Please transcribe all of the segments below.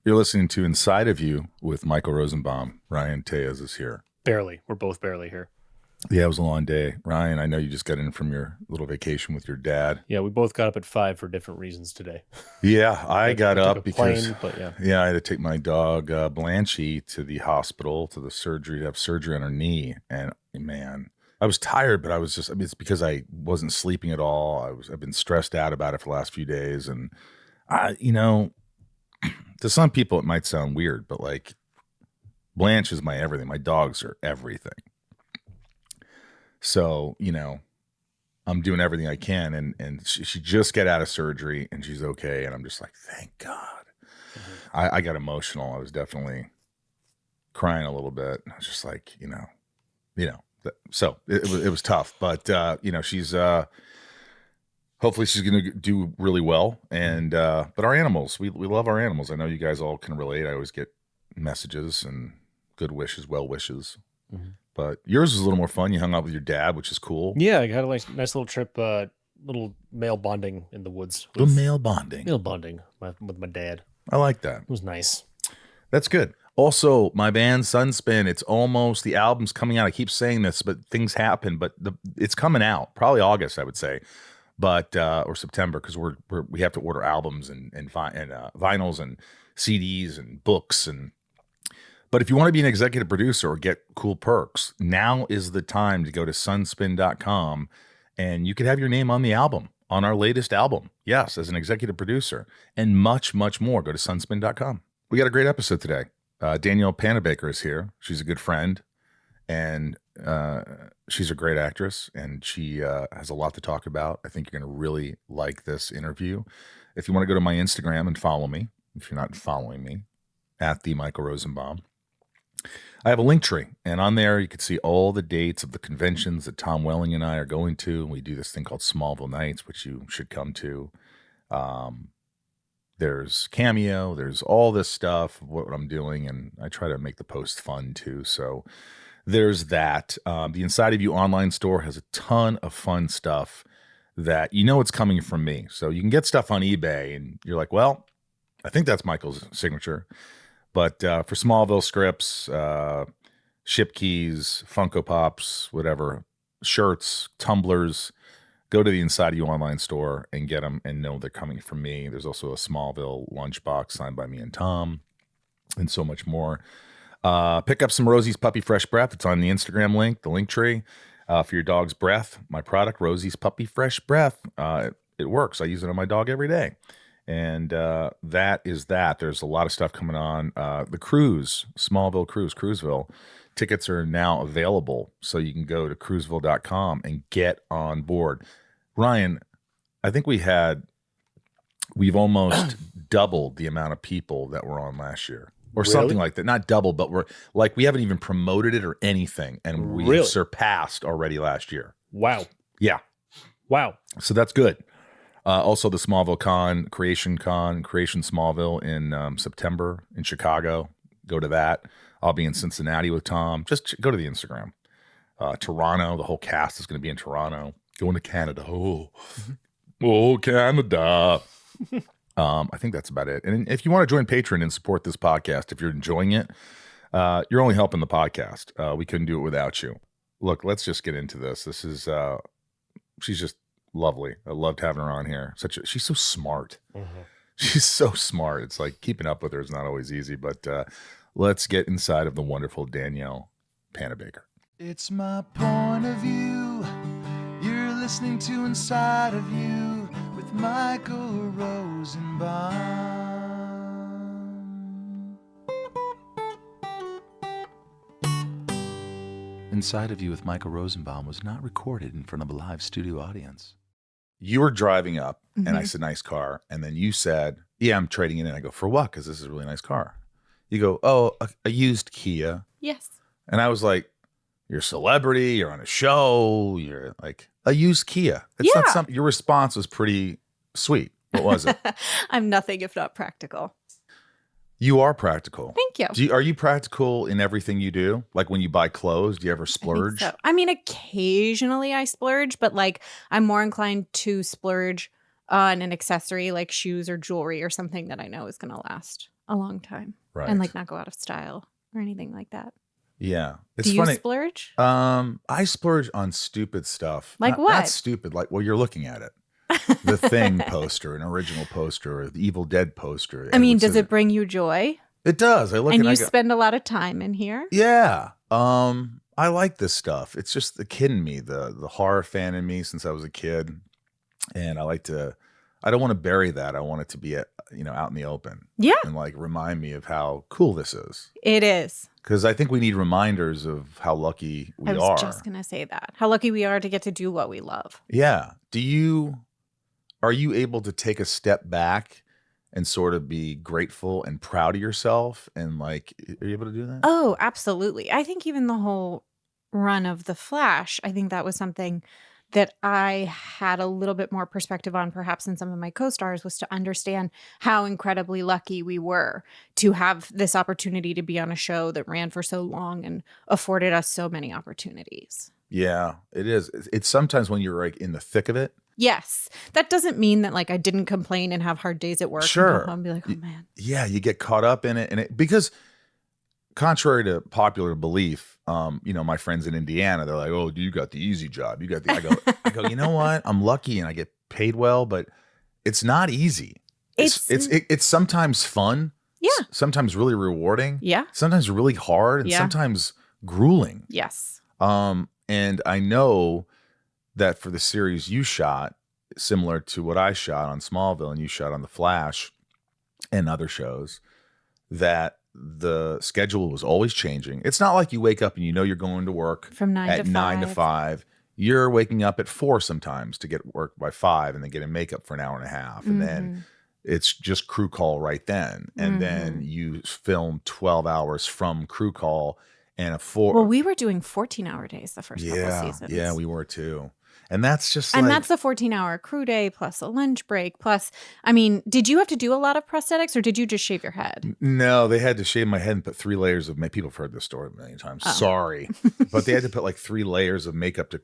You're listening to Inside of You with Michael Rosenbaum. Ryan Tejas is here. Barely. We're both barely here. Yeah, it was a long day. Ryan, I know you just got in from your little vacation with your dad. Yeah, we both got up at 5 for different reasons today. Yeah, I got up because plane, but I had to take my dog Blanchie to the hospital to have surgery on her knee. And man, I was tired, but it's because I wasn't sleeping at all. I've been stressed out about it for the last few days, and to some people it might sound weird, but like Blanche is my everything. My dogs are everything. So, I'm doing everything I can, and she just got out of surgery and she's okay. And I'm just like, thank God. Mm-hmm. I got emotional. I was definitely crying a little bit. I was just like, so it was tough, but she's, hopefully she's going to do really well. And, but our animals, we love our animals. I know you guys all can relate. I always get messages and good wishes, well wishes. Mm-hmm. But yours was a little more fun. You hung out with your dad, which is cool. Yeah, I had a nice little trip, little male bonding in the woods. Male bonding with my dad. I like that. It was nice. That's good. Also, my band Sunspin, it's almost, the album's coming out. I keep saying this, but things happen. But it's coming out, probably August, I would say, but or September, because we have to order albums and vinyls and CDs and books and. But if you want to be an executive producer or get cool perks, now is the time to go to sunspin.com and you could have your name on the album, on our latest album. Yes, as an executive producer, and much, much more. Go to sunspin.com. We got a great episode today. Danielle Panabaker is here. She's a good friend, and she's a great actress, and she has a lot to talk about. I think you're going to really like this interview. If you want to go to my Instagram and follow me, if you're not following me, at the Michael Rosenbaum, I have a link tree, and on there you can see all the dates of the conventions that Tom Welling and I are going to. We do this thing called Smallville Nights, which you should come to. There's Cameo, there's all this stuff, what I'm doing, and I try to make the post fun too. So there's that. The Inside of You online store has a ton of fun stuff that it's coming from me. So you can get stuff on eBay, and you're like, well, I think that's Michael's signature. But for Smallville scripts, ship keys, Funko Pops, whatever, shirts, tumblers, go to the Inside of You online store and get them and know they're coming from me. There's also a Smallville lunchbox signed by me and Tom and so much more. Pick up some Rosie's Puppy Fresh Breath. It's on the Instagram link, the link tree, for your dog's breath. My product, Rosie's Puppy Fresh Breath. It works. I use it on my dog every day. And that is that. There's a lot of stuff coming on. The cruise, Smallville Cruise, Cruiseville, tickets are now available. So you can go to cruiseville.com and get on board. Ryan, I think we've almost doubled the amount of people that were on last year. Or really? Something like that. Not double, but we haven't even promoted it or anything. And we surpassed already last year. Wow. Yeah. Wow. So that's good. Also, the Smallville Creation Smallville in September in Chicago. Go to that. I'll be in Cincinnati with Tom. Just go to the Instagram. Toronto, the whole cast is going to be in Toronto. Going to Canada. Oh, Canada. I think that's about it. And if you want to join Patreon and support this podcast, if you're enjoying it, you're only helping the podcast. We couldn't do it without you. Look, let's just get into this. This is, she's just lovely. I loved having her on here. She's so smart. Mm-hmm. She's so smart. It's like keeping up with her is not always easy, but let's get inside of the wonderful Danielle Panabaker. It's my point of view. You're listening to Inside of You with Michael Rosenbaum. Inside of You with Michael Rosenbaum was not recorded in front of a live studio audience. You were driving up, and I said, nice car. And then you said, yeah, I'm trading it in. I go, for what? Because this is a really nice car. You go, oh, a used Kia. Yes. And I was like, you're a celebrity. You're on a show. You're like, a used Kia. It's not something. Your response was pretty sweet. What was it? I'm nothing if not practical. You are practical. Thank you. Are you practical in everything you do? Like when you buy clothes, do you ever splurge? I mean, occasionally I splurge, but like I'm more inclined to splurge on an accessory like shoes or jewelry or something that I know is going to last a long time. Right. And like not go out of style or anything like that. Yeah. It's Do you funny. splurge? I splurge on stupid stuff. Like Not what? stupid. Like, well, you're looking at it. The Thing poster, an original poster, or the Evil Dead poster. I mean, does it bring you joy? It does. I look And and you I go, spend a lot of time in here? yeah. I like this stuff. It's just the kid in me, the horror fan in me since I was a kid. And I don't want to bury that. I want it to be out in the open. Yeah. And like remind me of how cool this is. It is. Because I think we need reminders of how lucky we are. I was just going to say that. How lucky we are to get to do what we love. Yeah. Are you able to take a step back and sort of be grateful and proud of yourself? And like, are you able to do that? Oh, absolutely. I think even the whole run of The Flash, I think that was something that I had a little bit more perspective on perhaps than some of my co-stars, was to understand how incredibly lucky we were to have this opportunity to be on a show that ran for so long and afforded us so many opportunities. Yeah, it is. It's sometimes when you're like in the thick of it. Yes. That doesn't mean that like I didn't complain and have hard days at work. Sure. And go home and be like, oh man. Yeah, you get caught up in it, because contrary to popular belief, my friends in Indiana, they're like, "Oh, you got the easy job. You got the." I go. You know what? I'm lucky and I get paid well, but it's not easy. It's sometimes fun. Yeah. Sometimes really rewarding. Yeah. Sometimes really hard, and sometimes grueling. Yes. And I know that for the series you shot, similar to what I shot on Smallville and you shot on The Flash and other shows, that the schedule was always changing. It's not like you wake up and you're going to work from 9 to 5. You're waking up at 4 sometimes to get work by 5 and then getting makeup for an hour and a half. And then it's just crew call right then. And then you film 12 hours from crew call and a 4. Well, we were doing 14-hour days the first couple seasons. Yeah, we were too. And that's just and that's the 14-hour crew day plus a lunch break plus, I mean, did you have to do a lot of prosthetics or did you just shave your head? No, they had to shave my head and put 3 layers of makeup. People have heard this story a million times. Oh. Sorry. But they had to put like 3 layers of makeup to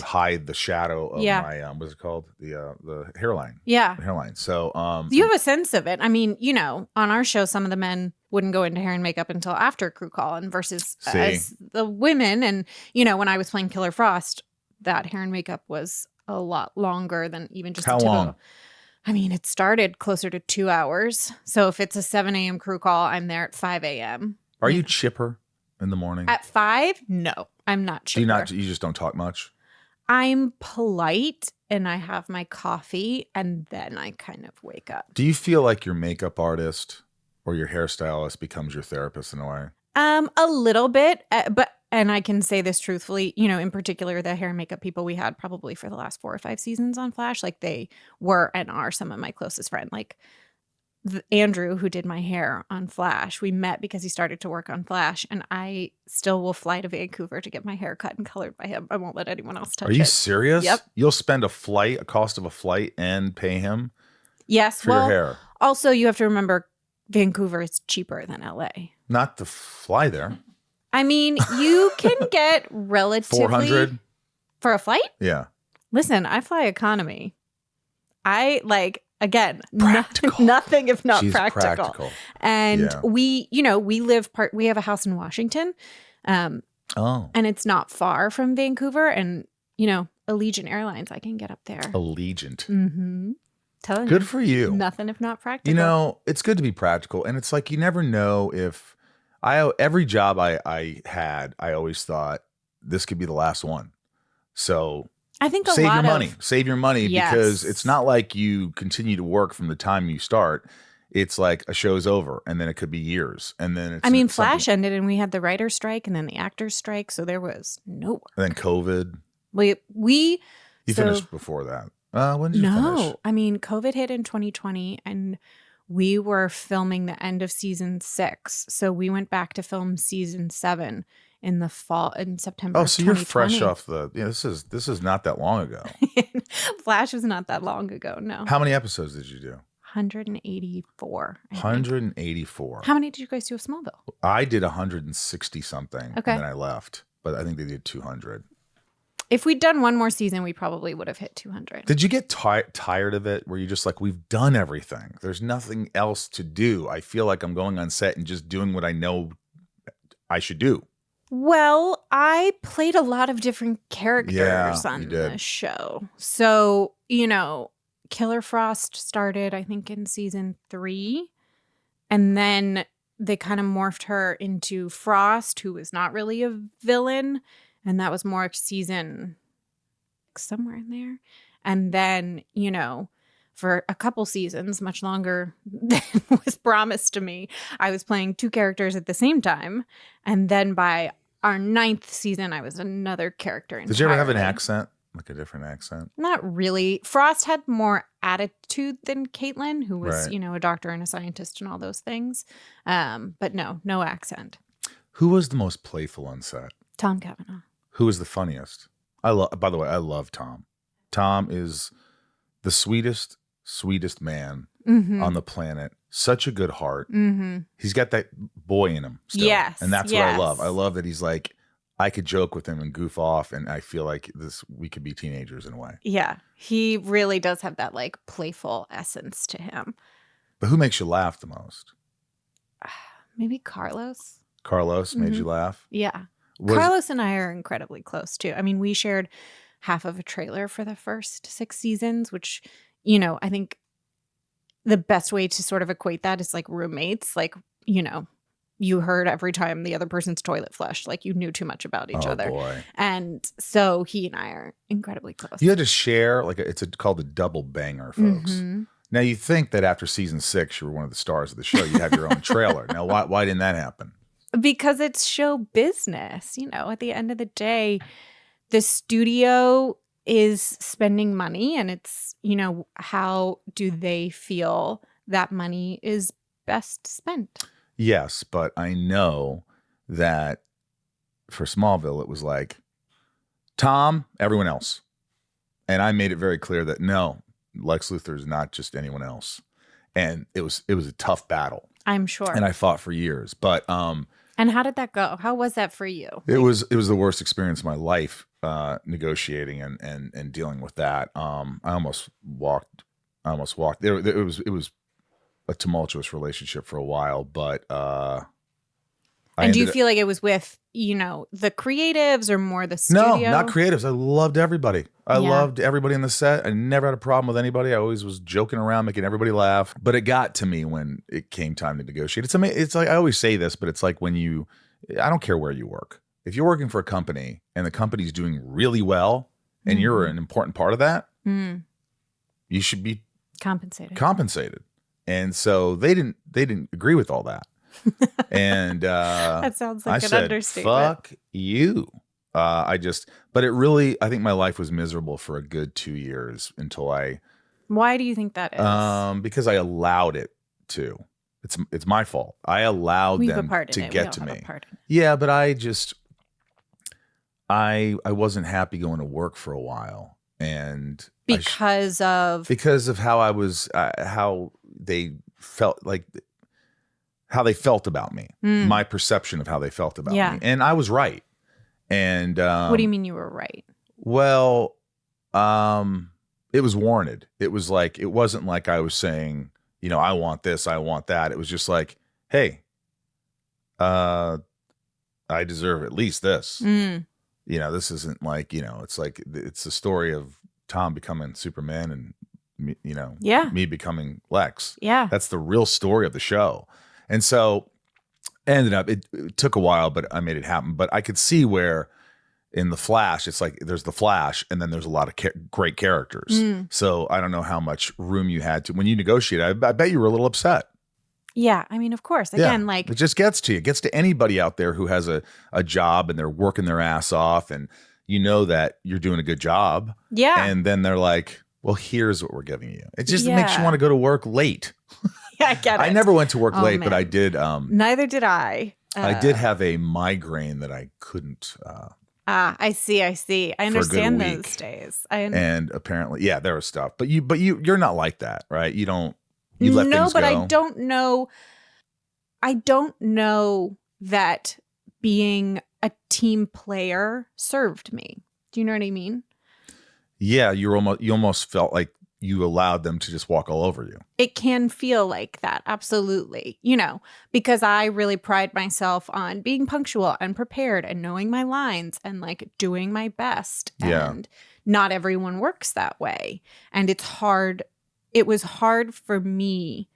hide the shadow of my, what's it called? The hairline. Yeah. The hairline. So, you have a sense of it. I mean, on our show, some of the men wouldn't go into hair and makeup until after crew call, and versus as the women. And, when I was playing Killer Frost, that hair and makeup was a lot longer than even just how a typical. Long? I mean, it started closer to 2 hours. So if it's a 7 a.m. crew call, I'm there at 5 a.m. Are you chipper in the morning? At 5? No, I'm not chipper. You just don't talk much? I'm polite and I have my coffee and then I kind of wake up. Do you feel like your makeup artist or your hairstylist becomes your therapist in a way? A little bit, and I can say this truthfully, in particular, the hair and makeup people we had probably for the last 4 or 5 seasons on Flash, like they were and are some of my closest friends. Like Andrew, who did my hair on Flash, we met because he started to work on Flash, and I still will fly to Vancouver to get my hair cut and colored by him. I won't let anyone else touch it. Are you serious? Yep. You'll spend a cost of a flight and pay him? Yes. For your hair. Also, you have to remember Vancouver is cheaper than LA. Not to fly there. I mean, you can get relatively $400 for a flight. Yeah. Listen, I fly economy. I again, practical. Nothing if not She's practical. And we have a house in Washington. And it's not far from Vancouver. And Allegiant Airlines, I can get up there. Allegiant. Mm-hmm. Telling Good for you. Nothing if not practical. It's good to be practical. And it's like you never know if every job I had, I always thought this could be the last one. So I think save your money yes. because it's not like you continue to work from the time you start. It's like a show's over and then it could be years. And then Flash ended and we had the writer's strike and then the actor's strike. So there was no work. And then COVID. You finished before that. When did you finish? No, I mean, COVID hit in 2020 and we were filming the end of season 6. So we went back to film season 7 in the fall, in September. Oh, so you're fresh off this is not that long ago. Flash was not that long ago, no. How many episodes did you do? 184. 184. How many did you guys do of Smallville? I did 160 something. Okay. And then I left. But I think they did 200. If we'd done one more season, we probably would have hit 200. Did you get tired of it? Where you just like, we've done everything. There's nothing else to do. I feel like I'm going on set and just doing what I know I should do. Well, I played a lot of different characters you on did. the show. So, Killer Frost started, I think, in season 3. And then they kind of morphed her into Frost, who was not really a villain. And that was more season somewhere in there. And then, for a couple seasons, much longer than was promised to me, I was playing 2 characters at the same time. And then by our 9th season, I was another character entirely. Did you ever have an accent? Like a different accent? Not really. Frost had more attitude than Caitlin, who was, Right. A doctor and a scientist and all those things. But no accent. Who was the most playful on set? Tom Cavanaugh. Who was the funniest? By the way, I love Tom. Tom is the sweetest man on the planet. Such a good heart. Mm-hmm. He's got that boy in him still. Yes, And that's what I love. yes. I love that he's like, I could joke with him and goof off, and I feel like we could be teenagers in a way. Yeah, he really does have that like playful essence to him. But who makes you laugh the most? Maybe Carlos. Carlos made you laugh? Yeah. Was- Carlos and I are incredibly close too. I mean, we shared half of a trailer for the first 6 seasons, which, I think the best way to sort of equate that is like roommates. Like, you heard every time the other person's toilet flushed, like you knew too much about each other. Boy. And so he and I are incredibly close. You had to share, like, it's called a double banger, folks. Mhm. Now, you think that after season 6, you were one of the stars of the show. You have your own trailer. Now, why didn't that happen? Because it's show business. At the end of the day, the studio is spending money, and it's, how do they feel that money is best spent? Yes, but I know that for Smallville, it was like, Tom, everyone else. And I made it very clear that no, Lex Luthor is not just anyone else. And it was a tough battle. I'm sure. And I fought for years. But and how did that go? How was that for you? it was the worst experience of my life, negotiating and dealing with that. I almost walked. It was a tumultuous relationship for a while, but and do you feel like it was with, the creatives or more the studio? No, not creatives. I loved everybody. I loved everybody in the set. I never had a problem with anybody. I always was joking around, making everybody laugh. But it got to me when it came time to negotiate. It's amazing. It's like, I always say this, but it's like when I don't care where you work. If you're working for a company and the company's doing really well and you're an important part of that, you should be compensated. And so they didn't agree with all that. And that sounds like I an said, understatement. fuck you. But it really, I think my life was miserable for a good 2 years until Why do you think that is? because I allowed it to. It's my fault. I allowed them to get to me. Yeah, but I wasn't happy going to work for a while, and because of how I was, how they felt about me, my perception of how they felt about me, and I was right. And what do you mean you were right? Well, it was warranted. It was like, it wasn't like I was saying, I want this, I want that. It was just like, hey, I deserve at least this. This isn't like, it's like, it's the story of Tom becoming Superman and me, me becoming Lex. Yeah. That's the real story of the show. And so ended up, it took a while, but I made it happen. But I could see where in the Flash, it's like there's the Flash and then there's a lot of great characters. So I don't know how much room you had to, when you negotiated, I bet you were a little upset. Yeah. I mean, of course. Again, like it just gets to you. It gets to anybody out there who has a job and they're working their ass off and that you're doing a good job. Yeah. And then they're like, well, here's what we're giving you. It just makes you want to go to work late. Yeah, I get it. I never went to work late, man. but I did. Neither did I. I did have a migraine that I couldn't. I see. I understand those days. And apparently, there was stuff. But you're not like that, right? You don't. You let things go. No, but I don't know. I don't know that being a team player served me. Do you know what I mean? Yeah, you almost felt like you allowed them to just walk all over you. It can feel like that. Absolutely. You know, because I really pride myself on being punctual and prepared and knowing my lines and like doing my best. Yeah. And not everyone works that way. And it's hard. It was hard for me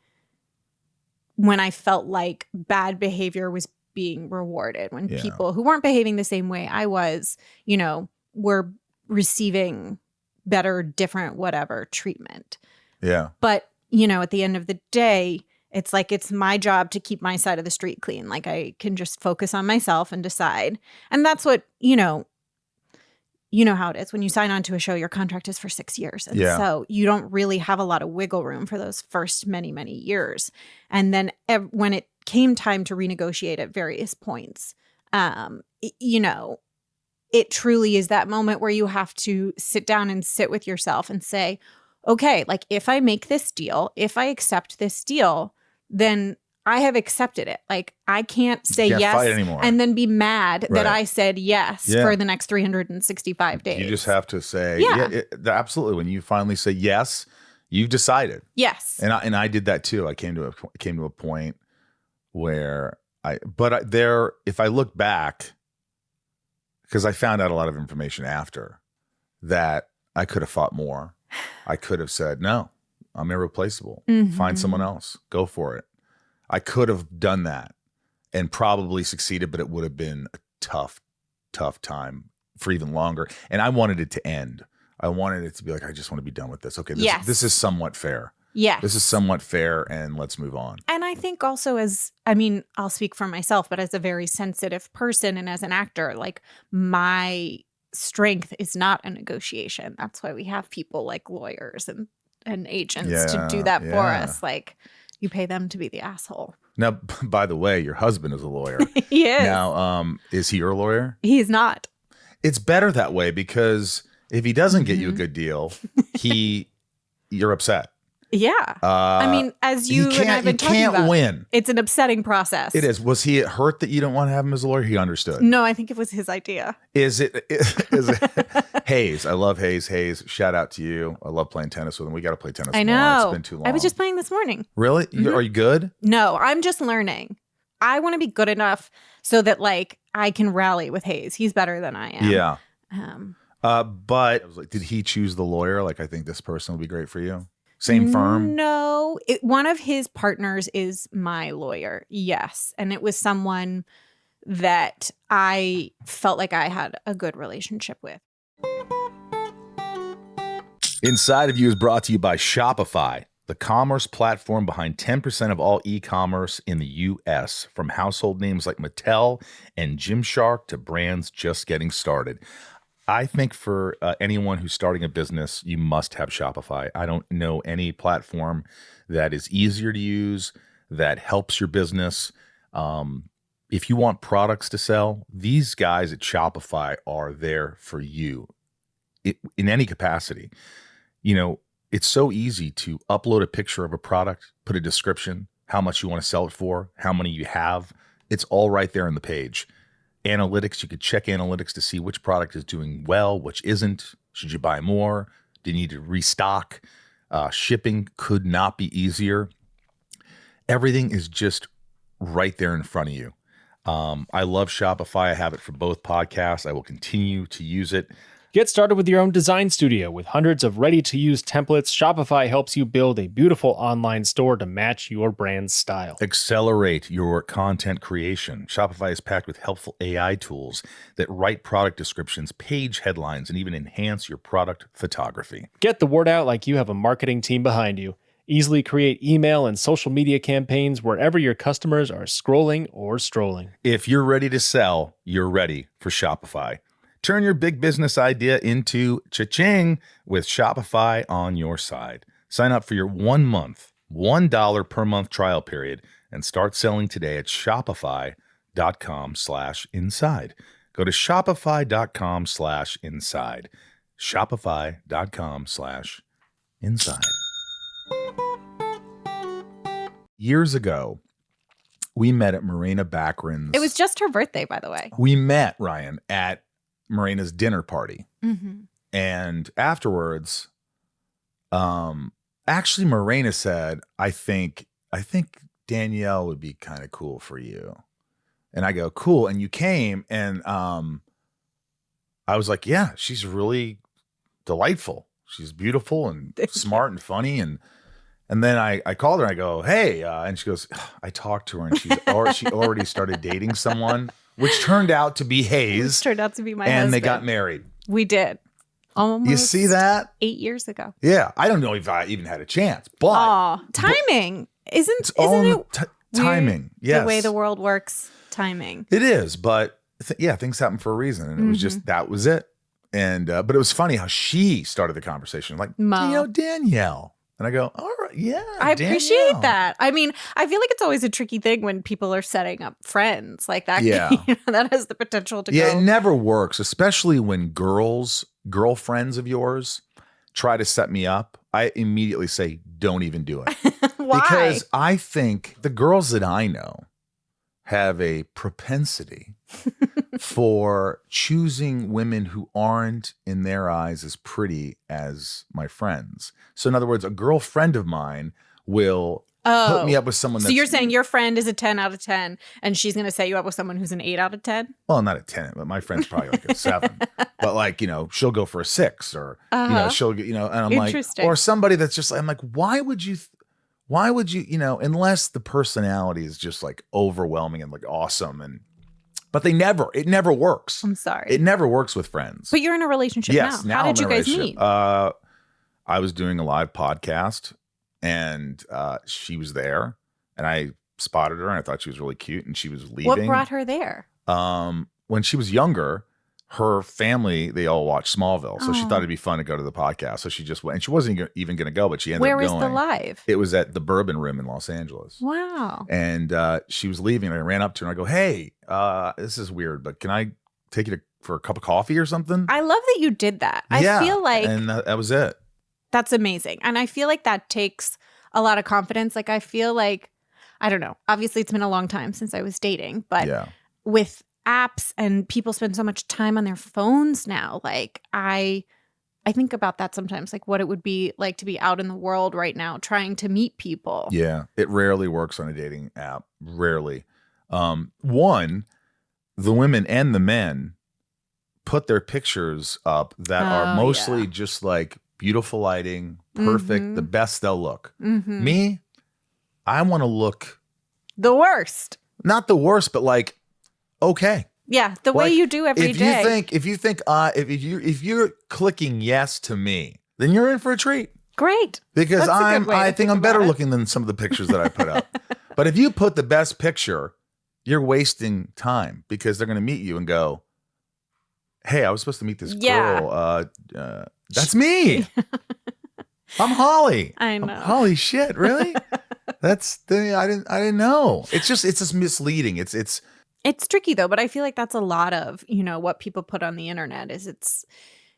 when I felt like bad behavior was being rewarded, when people who weren't behaving the same way I was, you know, were receiving better, different, whatever treatment. Yeah. But, you know, at the end of the day, it's like it's my job to keep my side of the street clean. Like I can just focus on myself and decide. And that's what, you know how it is. When you sign on to a show, your contract is for 6 years. And so you don't really have a lot of wiggle room for those first many, many years. And then when it came time to renegotiate at various points, you know, it truly is that moment where you have to sit down and sit with yourself and say, okay, like if I make this deal, if I accept this deal, then I have accepted it. Like I can't say yes fight anymore. And then be mad that I said yes for the next 365 days. You just have to say, absolutely. When you finally say yes, you've decided. Yes. And I did that too. I came to a point where if I look back, because I found out a lot of information after that, I could have fought more. I could have said, no, I'm irreplaceable. Find someone else. Go for it. I could have done that and probably succeeded, but it would have been a tough time for even longer. And I wanted it to end. I wanted it to be like, I just want to be done with this. Okay, this is somewhat fair. Yes. This is somewhat fair, and let's move on. And I think also I'll speak for myself, but as a very sensitive person and as an actor, like my strength is not a negotiation. That's why we have people like lawyers and agents to do that for us. Like you pay them to be the asshole. Now, by the way, your husband is a lawyer. He is. Now, is he your lawyer? He's not. It's better that way because if he doesn't get you a good deal, you're upset. Yeah. I mean, as you and I've been talking about, win. It's an upsetting process. It is. Was he hurt that you don't want to have him as a lawyer? He understood. No, I think it was his idea. Is it Hayes? I love Hayes. Hayes, shout out to you. I love playing tennis with him. We got to play tennis I know. more. It's been too long. I was just playing this morning. Really? Are you good? No, I'm just learning. I want to be good enough so that like I can rally with Hayes. He's better than I am. Yeah. But I was like, did he choose the lawyer? Like, I think this person would be great for you. Same firm? No. One of his partners is my lawyer. Yes. And it was someone that I felt like I had a good relationship with. Inside of You is brought to you by Shopify, the commerce platform behind 10% of all e-commerce in the U.S., from household names like Mattel and Gymshark to brands just getting started. I think for anyone who's starting a business, you must have Shopify. I don't know any platform that is easier to use, that helps your business. If you want products to sell, these guys at Shopify are there for you in any capacity. You know, it's so easy to upload a picture of a product, put a description, how much you want to sell it for, how many you have. It's all right there on the page. Analytics, you could check analytics to see which product is doing well, which isn't. Should you buy more? Do you need to restock? Shipping could not be easier. Everything is just right there in front of you. I love Shopify. I have it for both podcasts. I will continue to use it. Get started with your own design studio. With hundreds of ready-to-use templates, Shopify helps you build a beautiful online store to match your brand's style. Accelerate your content creation. Shopify is packed with helpful AI tools that write product descriptions, page headlines, and even enhance your product photography. Get the word out like you have a marketing team behind you. Easily create email and social media campaigns wherever your customers are scrolling or strolling. If you're ready to sell, you're ready for Shopify. Turn your big business idea into cha-ching with Shopify on your side. Sign up for your 1 month, $1 per month trial period, and start selling today at shopify.com/inside. Go to shopify.com/inside. Shopify.com/inside. Years ago, we met at Marina Baccarin's. It was just her birthday, by the way. We met, Ryan, at Morena's dinner party. Mm-hmm. And afterwards, actually Morena said, I think Danielle would be kind of cool for you. And I go, cool. And you came, and I was like, yeah, she's really delightful. She's beautiful and smart and funny. And then I called her and I go, hey, and she goes, I talked to her and she already started dating someone, which turned out to be Hayes. Which turned out to be my and husband. They got married. We did. Almost. You see that? 8 years ago. Yeah. I don't know if I even had a chance, but timing. Isn't it timing? Yes. The way the world works, timing. It is, but things happen for a reason. And it was just, that was it. And, but it was funny how she started the conversation. Like, Danielle. And I go, all right, yeah. I appreciate that. I mean, I feel like it's always a tricky thing when people are setting up friends like that. Yeah. That has the potential to go. Yeah, it never works, especially when girlfriends of yours try to set me up. I immediately say, don't even do it. Why? Because I think the girls that I know have a propensity for choosing women who aren't, in their eyes, as pretty as my friends. So in other words, a girlfriend of mine will put me up with someone that's... So you're saying your friend is a 10 out of 10 and she's going to set you up with someone who's an 8 out of 10? Well, not a 10, but my friend's probably like a 7. But like, she'll go for a 6 or, she'll get, and I'm like, or somebody that's just, I'm like, why would you, unless the personality is just like overwhelming and like awesome. But it never works. I'm sorry. It never works with friends. But you're in a relationship now. How did you guys meet? I was doing a live podcast and she was there and I spotted her and I thought she was really cute and she was leaving. What brought her there? When she was younger, her family, they all watched Smallville. So she thought it'd be fun to go to the podcast. So she just went, and she wasn't even going to go, but she ended up going. Where was the live? It was at the Bourbon Room in Los Angeles. Wow. And she was leaving and I ran up to her and I go, hey, this is weird, but can I take you for a cup of coffee or something? I love that you did that. I feel like. And that was it. That's amazing. And I feel like that takes a lot of confidence. Like, I feel like, I don't know, obviously it's been a long time since I was dating, but with apps and people spend so much time on their phones now, like I think about that sometimes, like what it would be like to be out in the world right now trying to meet people. Yeah, it rarely works on a dating app. Rarely. One, the women and the men put their pictures up that are mostly just like beautiful lighting, perfect, the best they'll look. Me, I want to look the worst. Not the worst, but like okay. Yeah, the way you do every day. If you're clicking yes to me, then you're in for a treat. Great. Because I think I'm better looking than some of the pictures that I put up. But if you put the best picture, you're wasting time because they're going to meet you and go, hey, I was supposed to meet this girl. That's me. I'm Holly. I know. Holy shit, really? I didn't know. It's just misleading. It's tricky though, but I feel like that's a lot of, what people put on the internet is it's,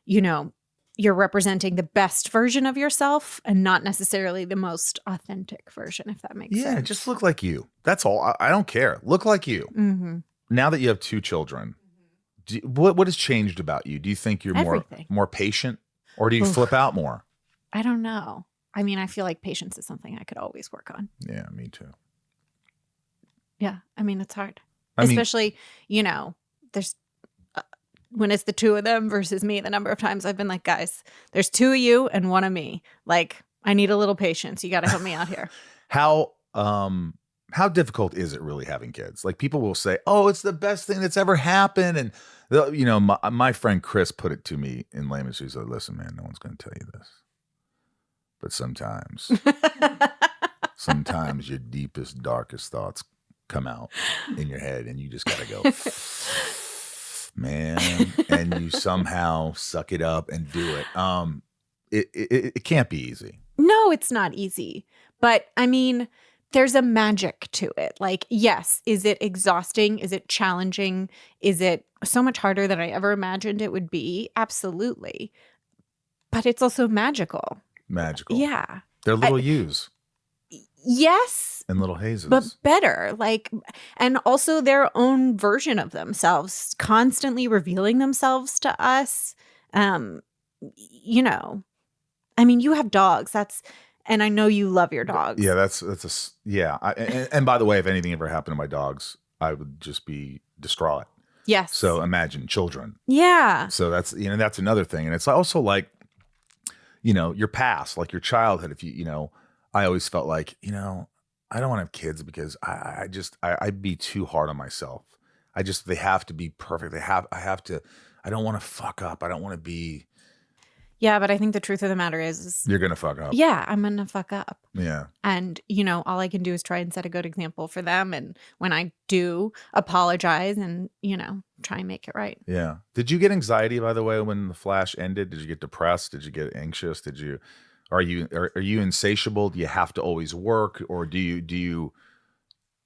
you're representing the best version of yourself and not necessarily the most authentic version, if that makes sense. Yeah, just look like you. That's all. I don't care. Look like you. Mm-hmm. Now that you have 2 children, what has changed about you? Do you think you're more patient or do you flip out more? I don't know. I mean, I feel like patience is something I could always work on. Yeah, me too. Yeah, I mean, it's hard. Especially, there's when it's the 2 of them versus me, the number of times I've been like, guys, there's 2 of you and 1 of me. Like, I need a little patience. You got to help me out here. How difficult is it really having kids? Like people will say, oh, it's the best thing that's ever happened. And, my friend Chris put it to me in layman's terms. He said, listen, man, no one's going to tell you this. But sometimes your deepest, darkest thoughts come out in your head and you just gotta go man, and you somehow suck it up and do it. It can't be easy. No, it's not easy, but I mean there's a magic to it. Like, yes, is it exhausting? Is it challenging? Is it so much harder than I ever imagined it would be? Absolutely. But it's also magical. Yeah, they're little yous. Yes, And little hazes. but better. Like, and also their own version of themselves, constantly revealing themselves to us. You know, I mean, you have dogs. And I know you love your dogs. Yeah, yeah. And by the way, if anything ever happened to my dogs, I would just be distraught. Yes. So imagine children. Yeah. So that's another thing. And it's also like, your past, like your childhood. If I always felt like, I don't want to have kids because I'd be too hard on myself. They have to be perfect. I don't want to fuck up. I don't want to be. Yeah, but I think the truth of the matter is You're going to fuck up. yeah, I'm going to fuck up. Yeah. And, all I can do is try and set a good example for them. And when I do, apologize and, try and make it right. Yeah. Did you get anxiety, by the way, when the Flash ended? Did you get depressed? Did you get anxious? Are you insatiable? Do you have to always work? Or do you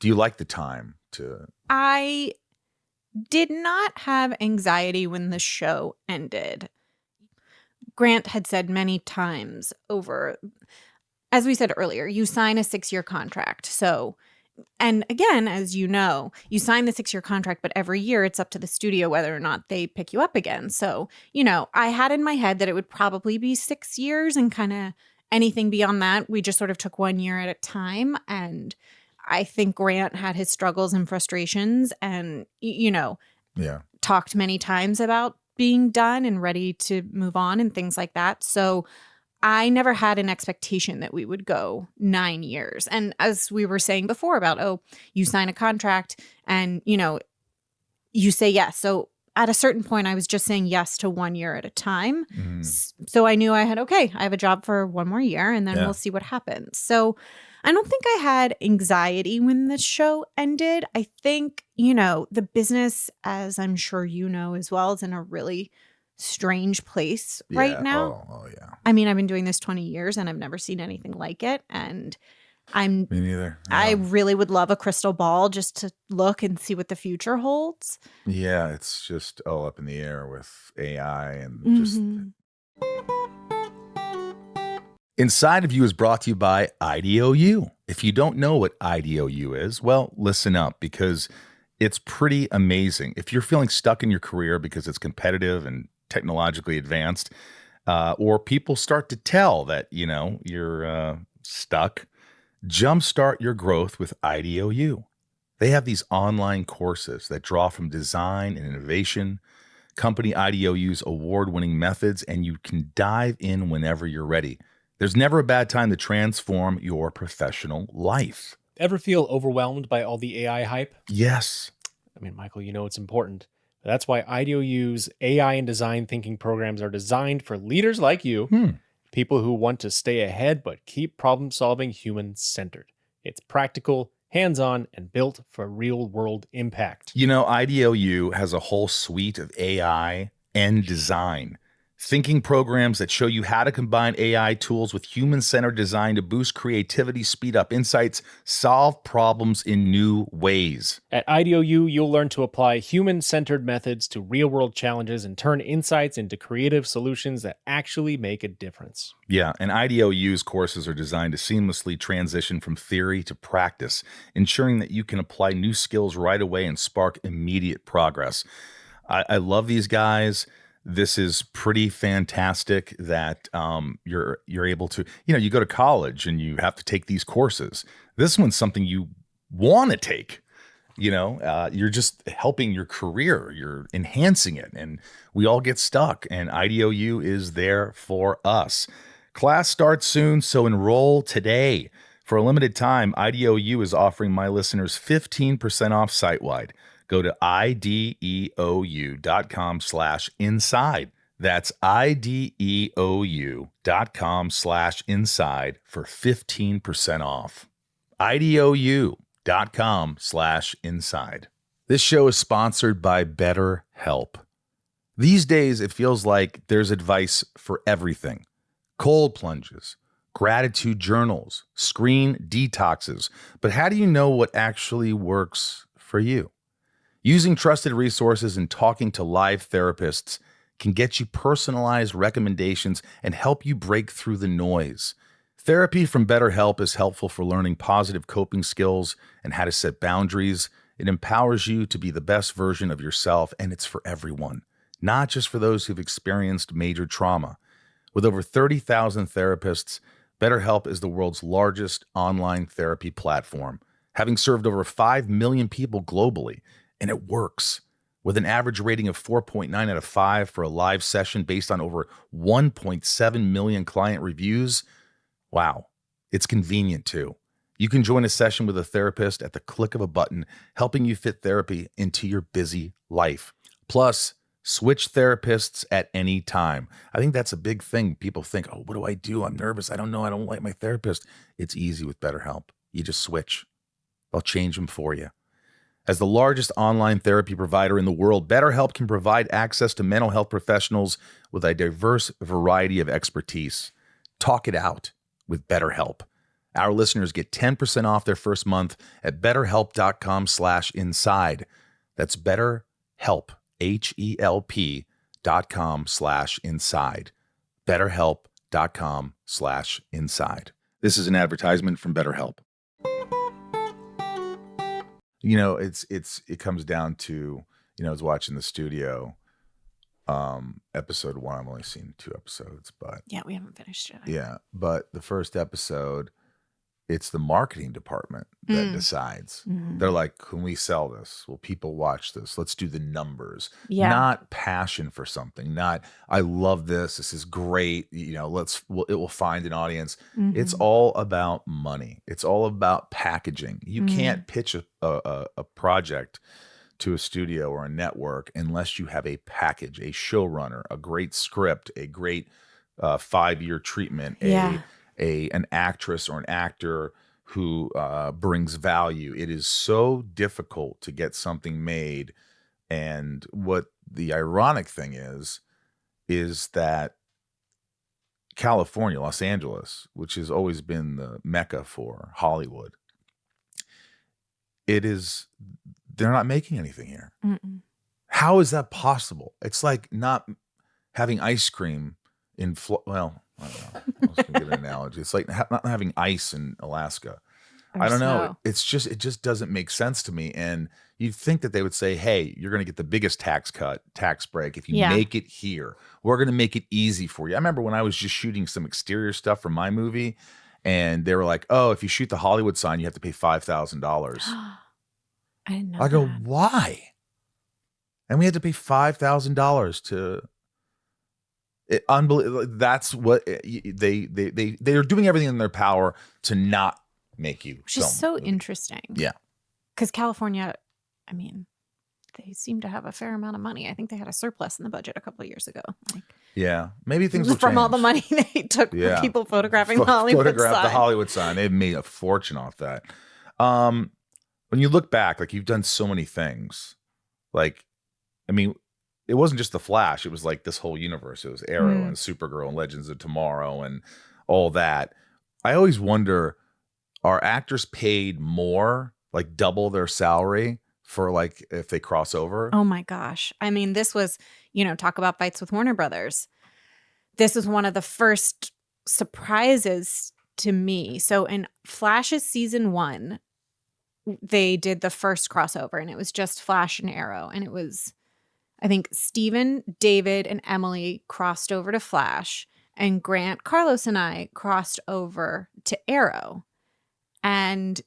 like the time to? I did not have anxiety when the show ended. Grant had said many times over, as we said earlier, you sign a 6-year contract. So, and again, as you know, you sign the 6-year contract, but every year it's up to the studio whether or not they pick you up again. So, I had in my head that it would probably be 6 years, and kind of anything beyond that, we just sort of took 1 year at a time. And I think Grant had his struggles and frustrations and, talked many times about being done and ready to move on and things like that. So I never had an expectation that we would go 9 years. And as we were saying before about, you sign a contract and, you say yes. So at a certain point, I was just saying yes to 1 year at a time. Mm. So I knew I have a job for 1 more year and then we'll see what happens. So I don't think I had anxiety when the show ended. I think, the business, as I'm sure you know as well, is in a really strange place right now. Oh, yeah. I mean, I've been doing this 20 years and I've never seen anything like it. And Me neither. Yeah. I really would love a crystal ball just to look and see what the future holds. Yeah, it's just all up in the air with AI and just. Inside of You is brought to you by IDOU. If you don't know what IDOU is, well, listen up, because it's pretty amazing. If you're feeling stuck in your career because it's competitive and technologically advanced, or people start to tell that, you're stuck, jumpstart your growth with IDOU. They have these online courses that draw from design and innovation, company IDOU's award-winning methods, and you can dive in whenever you're ready. There's never a bad time to transform your professional life. Ever feel overwhelmed by all the AI hype? Yes. I mean, Michael, it's important. That's why IDOU's AI and design thinking programs are designed for leaders like you, people who want to stay ahead but keep problem-solving human-centered. It's practical, hands-on, and built for real-world impact. IDOU has a whole suite of AI and design thinking programs that show you how to combine AI tools with human-centered design to boost creativity, speed up insights, solve problems in new ways. At IDOU, you'll learn to apply human-centered methods to real-world challenges and turn insights into creative solutions that actually make a difference. Yeah, and IDOU's courses are designed to seamlessly transition from theory to practice, ensuring that you can apply new skills right away and spark immediate progress. I love these guys. This is pretty fantastic that you're able to, you go to college and you have to take these courses. This one's something you want to take. You're just helping your career. You're enhancing it. And we all get stuck. And IDOU is there for us. Class starts soon, so enroll today. For a limited time, IDOU is offering my listeners 15% off site-wide. Go to IDEOU.com/inside. That's IDEOU.com/inside for 15% off. IDEOU.com/inside. This show is sponsored by BetterHelp. These days, it feels like there's advice for everything. Cold plunges, gratitude journals, screen detoxes. But how do you know what actually works for you? Using trusted resources and talking to live therapists can get you personalized recommendations and help you break through the noise. Therapy from BetterHelp is helpful for learning positive coping skills and how to set boundaries. It empowers you to be the best version of yourself, and it's for everyone, not just for those who've experienced major trauma. With over 30,000 therapists, BetterHelp is the world's largest online therapy platform, having served over 5 million people globally, and it works. With an average rating of 4.9 out of 5 for a live session based on over 1.7 million client reviews. Wow, it's convenient too. You can join a session with a therapist at the click of a button, helping you fit therapy into your busy life. Plus, switch therapists at any time. I think that's a big thing. People think, oh, what do I do? I'm nervous. I don't know. I don't like my therapist. It's easy with BetterHelp. You just switch. They'll change them for you. As the largest online therapy provider in the world, BetterHelp can provide access to mental health professionals with a diverse variety of expertise. Talk it out with BetterHelp. Our listeners get 10% off their first month at betterhelp.com/inside. That's BetterHelp, HELP.com/inside. BetterHelp.com/inside. This is an advertisement from BetterHelp. You know, it comes down to, I was watching the studio, episode 1. I've only seen 2 episodes, but Yeah, we haven't finished it. yeah, but the first episode, it's the marketing department that decides. They're like, can we sell this? Will people watch this? Let's do the numbers. Yeah. Not passion for something. Not, I love this. This is great. It will find an audience. It's all about money. It's all about packaging. You can't pitch a project to a studio or a network unless you have a package, a showrunner, a great script, a great 5-year treatment, an actress or an actor who brings value. It is so difficult to get something made. And what the ironic thing is that California, Los Angeles, which has always been the mecca for Hollywood, they're not making anything here. How is that possible? It's like not having ice cream in well, I don't know. I was going to give an analogy. It's like not having ice in Alaska. I don't know. It just doesn't make sense to me. And you'd think that they would say, hey, you're going to get the biggest tax break if you make it here. We're going to make it easy for you. I remember when I was just shooting some exterior stuff for my movie, and they were like, oh, if you shoot the Hollywood sign, you have to pay $5,000. I didn't know. I go, why? And we had to pay $5,000 to... unbelievable. That's what they are doing everything in their power to not make you. Which is so interesting. Yeah. Because California, I mean, they seem to have a fair amount of money. I think they had a surplus in the budget a couple of years ago. Yeah. Maybe things will from change. all the money they took from people photographing the Hollywood sign. The Hollywood sign. They've made a fortune off that. When you look back, like, you've done so many things. Like, I mean, it wasn't just The Flash. It was like this whole universe. It was Arrow and Supergirl and Legends of Tomorrow and all that. I always wonder, are actors paid more, like double their salary for, like, if they cross over? Oh my gosh. I mean, this was, talk about fights with Warner Brothers. This was one of the first surprises to me. So in Flash's season 1, they did the first crossover, and it was just Flash and Arrow. And it was, I think, Steven, David, and Emily crossed over to Flash, and Grant, Carlos, and I crossed over to Arrow. And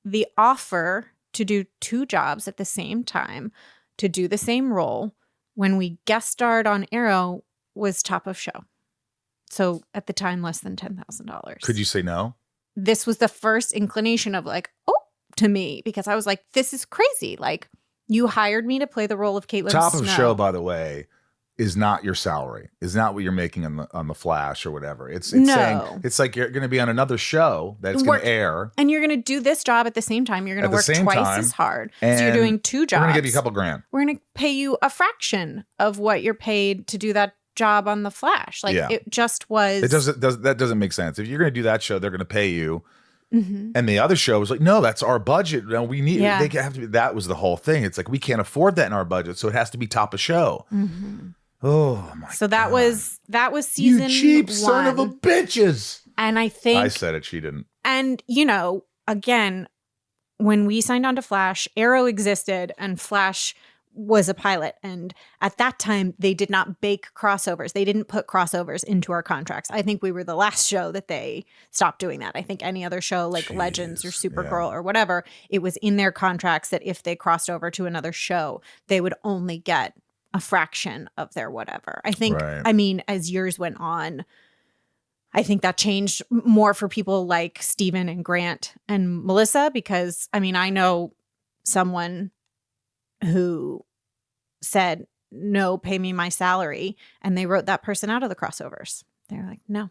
the offer to do 2 jobs at the same time, to do the same role, when we guest starred on Arrow, was top of show. So at the time, less than $10,000. Could you say no? This was the first inclination of like, oh, to me, because I was like, this is crazy. Like, you hired me to play the role of Caitlin Top Snow. of show, by the way, is not your salary. Is not what you're making on the Flash or whatever. It's saying it's like you're going to be on another show that's going to air, and you're going to do this job at the same time. You're going to work twice as hard. So you're doing 2 jobs. We're going to give you a couple grand. We're going to pay you a fraction of what you're paid to do that job on the Flash. Like, it just was. That doesn't make sense. If you're going to do that show, they're going to pay you. And the other show was like, no, that's our budget. No, we need. They have to be. That was the whole thing. It's like, we can't afford that in our budget, so it has to be top of show. Oh my! So that was season. You cheap 1. son of a bitches. And I think I said it. She didn't. And, again, when we signed on to Flash, Arrow existed and Flash was a pilot. And at that time, they did not bake crossovers. They didn't put crossovers into our contracts. I think we were the last show that they stopped doing that. I think any other show like Legends or Supergirl or whatever, it was in their contracts that if they crossed over to another show, they would only get a fraction of their whatever. I think, as years went on, I think that changed more for people like Steven and Grant and Melissa because, I know someone who said, no, pay me my salary. And they wrote that person out of the crossovers. They're like, no.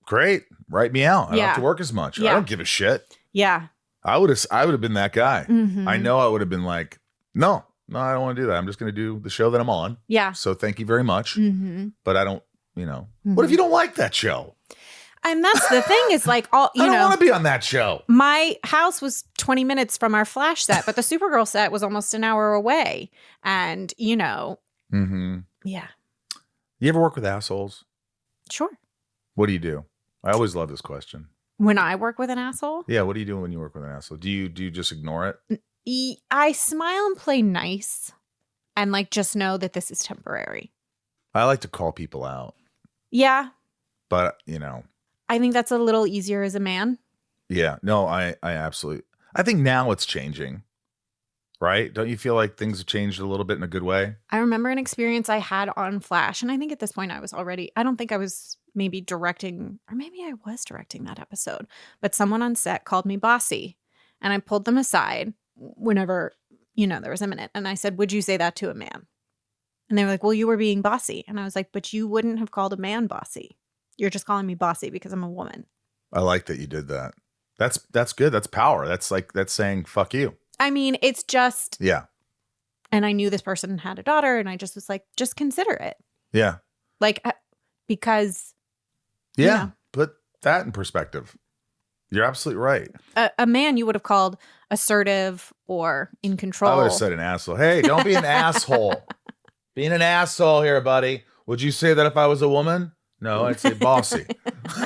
Great. Write me out. I don't have to work as much. I don't give a shit. Yeah. I would have been that guy. Mm-hmm. I know I would have been like, no, I don't want to do that. I'm just going to do the show that I'm on. Yeah. So thank you very much. Mm-hmm. But I don't, what if you don't like that show? And that's the thing is like, I don't want to be on that show. My house was 20 minutes from our Flash set, but the Supergirl set was almost an hour away. And, Mm-hmm. Yeah. You ever work with assholes? Sure. What do you do? I always love this question. When I work with an asshole? Yeah. What do you do when you work with an asshole? Do you just ignore it? I smile and play nice and just know that this is temporary. I like to call people out. Yeah. But, I think that's a little easier as a man. Yeah. No, I absolutely. I think now it's changing. Right? Don't you feel like things have changed a little bit in a good way? I remember an experience I had on Flash. And I think at this point I don't think I was maybe directing, or maybe I was directing that episode. But someone on set called me bossy. And I pulled them aside whenever, there was a minute. And I said, would you say that to a man? And they were like, well, you were being bossy. And I was like, but you wouldn't have called a man bossy. You're just calling me bossy because I'm a woman. I like that you did that. That's good. That's power. That's saying, fuck you. It's just. Yeah. And I knew this person had a daughter and I just was like, just consider it. Yeah. Because. Yeah. Put that in perspective. You're absolutely right. A man you would have called assertive or in control. I would have said an asshole. Hey, don't be an asshole. Being an asshole here, buddy. Would you say that if I was a woman? No, I'd say bossy.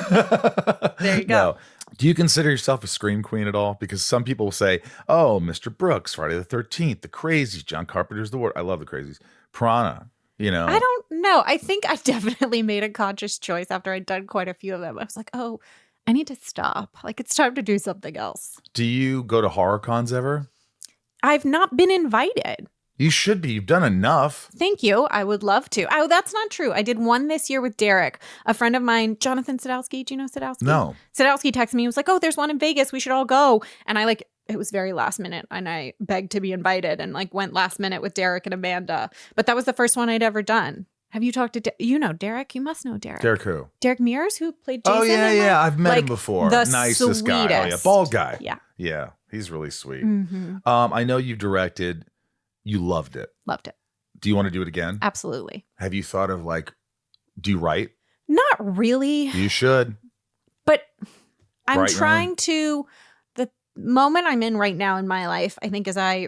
There you go. No. Do you consider yourself a scream queen at all? Because some people will say, oh, Mr. Brooks, Friday the 13th, The Crazies, John Carpenter's The Ward. I love The Crazies. Piranha, I don't know. I think I definitely made a conscious choice after I'd done quite a few of them. I was like, oh, I need to stop. It's time to do something else. Do you go to horror cons ever? I've not been invited. You should be. You've done enough. Thank you. I would love to. Oh, that's not true. I did one this year with Derek, a friend of mine, Jonathan Sadowski. Do you know Sadowski? No. Sadowski texted me. He was like, oh, there's one in Vegas. We should all go. And it was very last minute. And I begged to be invited and went last minute with Derek and Amanda. But that was the first one I'd ever done. Have you talked to, Derek? You must know Derek. Derek who? Derek Mears, who played Jason. Oh, yeah. I've met him before. The nicest guy. Oh, yeah. Bald guy. Yeah. Yeah. He's really sweet. Mm-hmm. I know you've directed. You loved it. Loved it. Do you want to do it again? Absolutely. Have you thought of do you write? Not really. You should. But I'm trying to, the moment I'm in right now in my life, I think as I,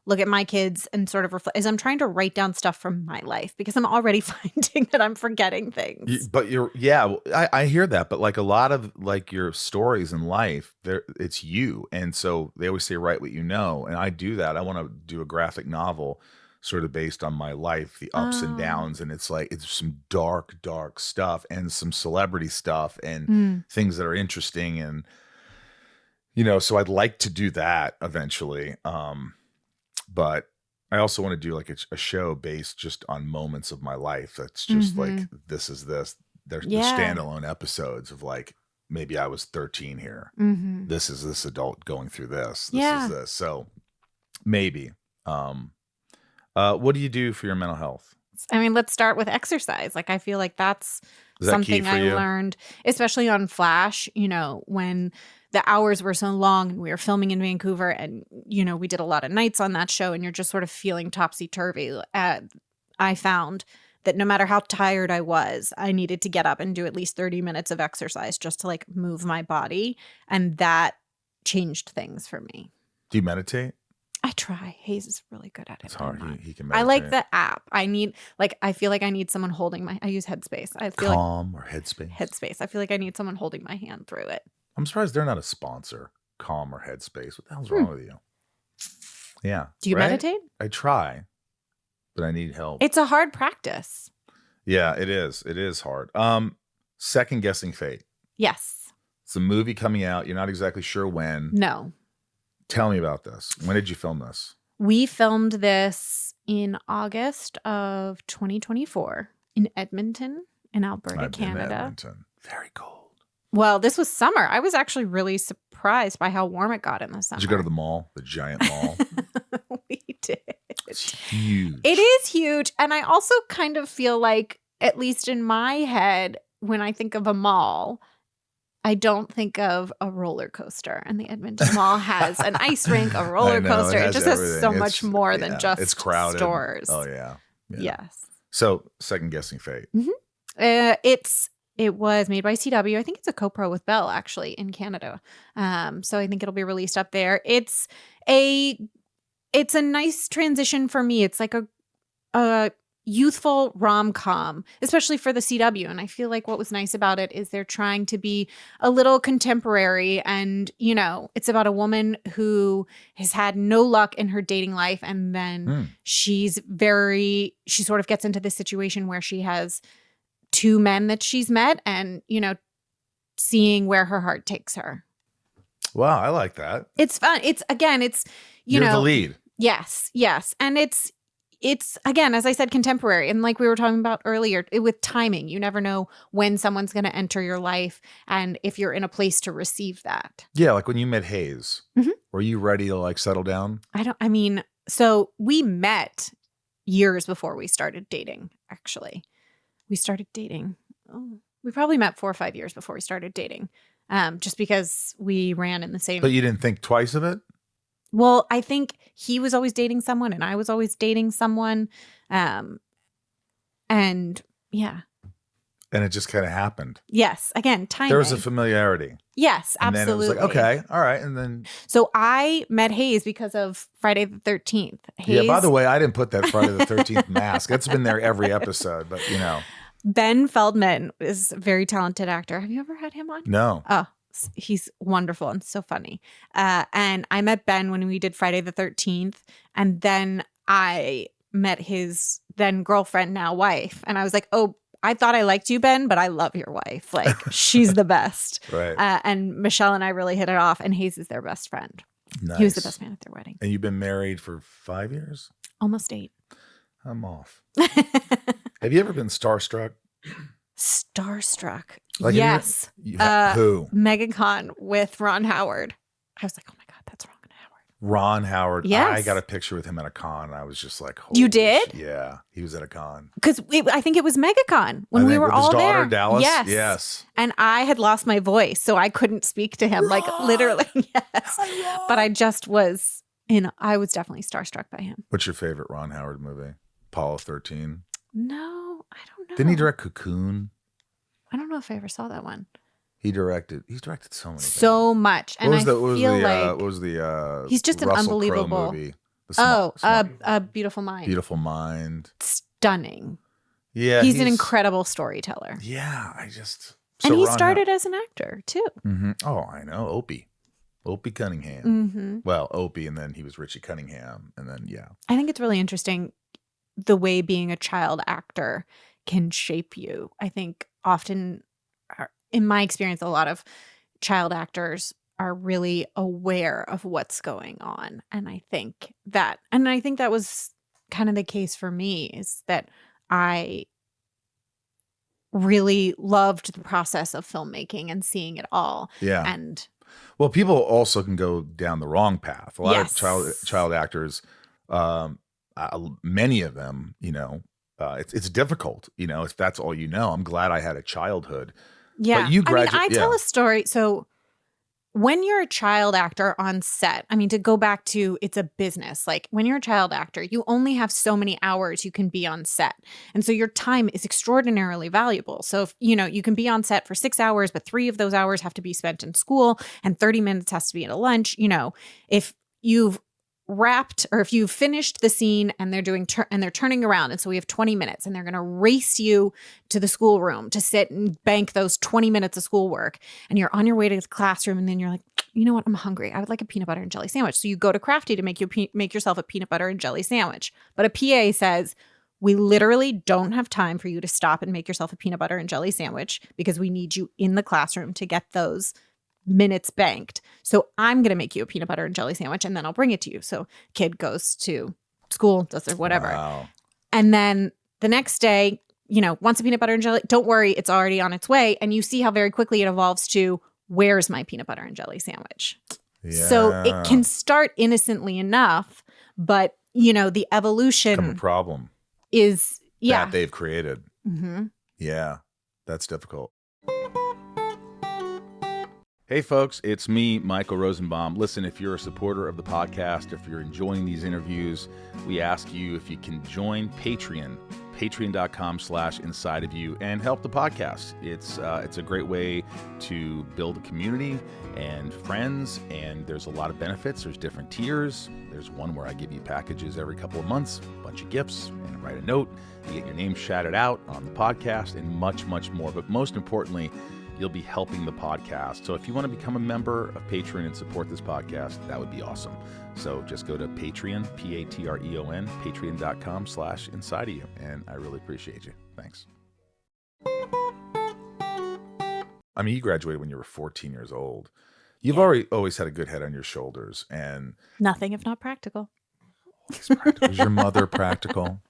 look at my kids and sort of reflect, as I'm trying to write down stuff from my life because I'm already finding that I'm forgetting things. I hear that. But a lot of your stories in life, it's you. And so they always say, write what you know. And I do that. I want to do a graphic novel sort of based on my life, the ups and downs. And it's some dark, dark stuff and some celebrity stuff and things that are interesting. And, so I'd like to do that eventually. But I also want to do a show based just on moments of my life. That's just this is this. They're standalone episodes of maybe I was 13 here. Mm-hmm. This is this adult going through this. This is this. So maybe. What do you do for your mental health? Let's start with exercise. I feel like that's something I learned, especially on Flash, when the hours were so long and we were filming in Vancouver and, we did a lot of nights on that show and you're just sort of feeling topsy-turvy. I found that no matter how tired I was, I needed to get up and do at least 30 minutes of exercise just to move my body. And that changed things for me. Do you meditate? I try. Hayes is really good at it. It's hard. He can I meditate. like the app. I feel like I need someone holding I use Headspace. I feel Calm or Headspace. Headspace. I feel like I need someone holding my hand through it. I'm surprised they're not a sponsor. Calm or Headspace. What the hell's wrong with you? Yeah. Do you meditate? I try, but I need help. It's a hard practice. Yeah, it is. It is hard. Second Guessing Fate. Yes. It's a movie coming out. You're not exactly sure when. No. Tell me about this. When did you film this? We filmed this in August of 2024 in Edmonton, in Alberta, I've been to Canada. Edmonton. Very cold. Well, this was summer. I was actually really surprised by how warm it got in the summer. Did you go to the mall? The giant mall? We did. It's huge. It is huge. And I also kind of feel like, at least in my head, when I think of a mall, I don't think of a roller coaster. And the Edmonton Mall has an ice rink, a roller coaster. It just has so much more than just it's crowded. stores. Oh, yeah. Yes. So, Second Guessing Fate. It was made by CW. I think it's a co-pro with Bell, actually, in Canada. So I think it'll be released up there. It's a nice transition for me. It's like a youthful rom-com, especially for the CW. And I feel like what was nice about it is they're trying to be a little contemporary. And, it's about a woman who has had no luck in her dating life. And then she sort of gets into this situation where she has two men that she's met and, seeing where her heart takes her. Wow, I like that. It's fun. You're the lead. Yes. And it's again, as I said, contemporary. And like we were talking about earlier, with timing, you never know when someone's going to enter your life and if you're in a place to receive that. Yeah, like when you met Hayes, were you ready to settle down? So we met years before we started dating, actually. We started dating. We probably met 4 or 5 years before we started dating, just because we ran in the same. But you didn't think twice of it? Well, I think he was always dating someone and I was always dating someone. And yeah. And it just kind of happened. Yes. Again, timing. There was a familiarity. Yes, and absolutely. Then it was like, okay, all right. And then. So I met Hayes because of Friday the 13th. Hayes, yeah, by the way, I didn't put that Friday the 13th mask. That's been there every episode, but Ben Feldman is a very talented actor. Have you ever had him on? No. Oh, he's wonderful and so funny. And I met Ben when we did Friday the 13th. And then I met his then girlfriend, now wife. And I was like, oh, I thought I liked you, Ben, but I love your wife. Like, she's the best. Right. And Michelle and I really hit it off. And Hayes is their best friend. Nice. He was the best man at their wedding. And you've been married for 5 years? Almost 8. I'm off. Have you ever been starstruck? Starstruck. Like, yes. Who? MegaCon with Ron Howard. I was like, oh my God, that's Ron Howard. Ron Howard. Yes. I got a picture with him at a con. And I was just like, you did? Yeah. He was at a con. Because I think it was MegaCon when we were all with his daughter, there. Dallas? Yes. Yes. And I had lost my voice, so I couldn't speak to him. Ron! Like literally, yes. Hi, But I just was I was definitely starstruck by him. What's your favorite Ron Howard movie? Apollo 13? No, I don't know. Didn't he direct Cocoon? I don't know if I ever saw that one. He's directed so many things. So much. And what was the he's just an Russell Crowe unbelievable movie? A Beautiful Mind. Beautiful Mind. Stunning. Yeah. He's an incredible storyteller. Yeah. And he started as an actor too. Mm-hmm. Oh, I know. Opie Cunningham. Mm-hmm. Well, Opie, and then he was Richie Cunningham. And then, yeah. I think it's really interesting the way being a child actor can shape you. I think often, in my experience, a lot of child actors are really aware of what's going on. And I think that was kind of the case for me, is that I really loved the process of filmmaking and seeing it all. Yeah. And well, people also can go down the wrong path. A lot Yes. of child actors, many of them, it's difficult, if that's all you know. I'm glad I had a childhood. yeah, But you I tell a story. So when you're a child actor on set, to go back to, it's a business. Like when you're a child actor, you only have so many hours you can be on set. And so your time is extraordinarily valuable. So if, you can be on set for 6 hours, but 3 of those hours have to be spent in school and 30 minutes has to be at a lunch. If you've wrapped, or if you've finished the scene and they're doing and they're turning around, and so we have 20 minutes and they're going to race you to the schoolroom to sit and bank those 20 minutes of schoolwork, and you're on your way to the classroom, and then you're like, you know what, I'm hungry, I would like a peanut butter and jelly sandwich. So you go to Crafty to make yourself a peanut butter and jelly sandwich, but a PA says, we literally don't have time for you to stop and make yourself a peanut butter and jelly sandwich because we need you in the classroom to get those minutes banked. So I'm going to make you a peanut butter and jelly sandwich, and then I'll bring it to you. So kid goes to school, does their whatever. Wow. And then the next day, wants a peanut butter and jelly. Don't worry, it's already on its way. And you see how very quickly it evolves to, where's my peanut butter and jelly sandwich? Yeah. So it can start innocently enough, but the evolution Become a problem is that they've created. Mm-hmm. Yeah, that's difficult. Hey folks, it's me, Michael Rosenbaum. Listen, if you're a supporter of the podcast, if you're enjoying these interviews, we ask you if you can join Patreon, patreon.com/inside of you, and help the podcast. It's a great way to build a community and friends, and there's a lot of benefits. There's different tiers. There's one where I give you packages every couple of months, a bunch of gifts, and write a note. You get your name shouted out on the podcast, and much, much more. But most importantly, you'll be helping the podcast. So if you want to become a member of Patreon and support this podcast, that would be awesome. So just go to Patreon, Patreon, patreon.com/inside of you. And I really appreciate you. Thanks. I mean, you graduated when you were 14 years old. You've always had a good head on your shoulders, and nothing if not practical. Was your mother practical?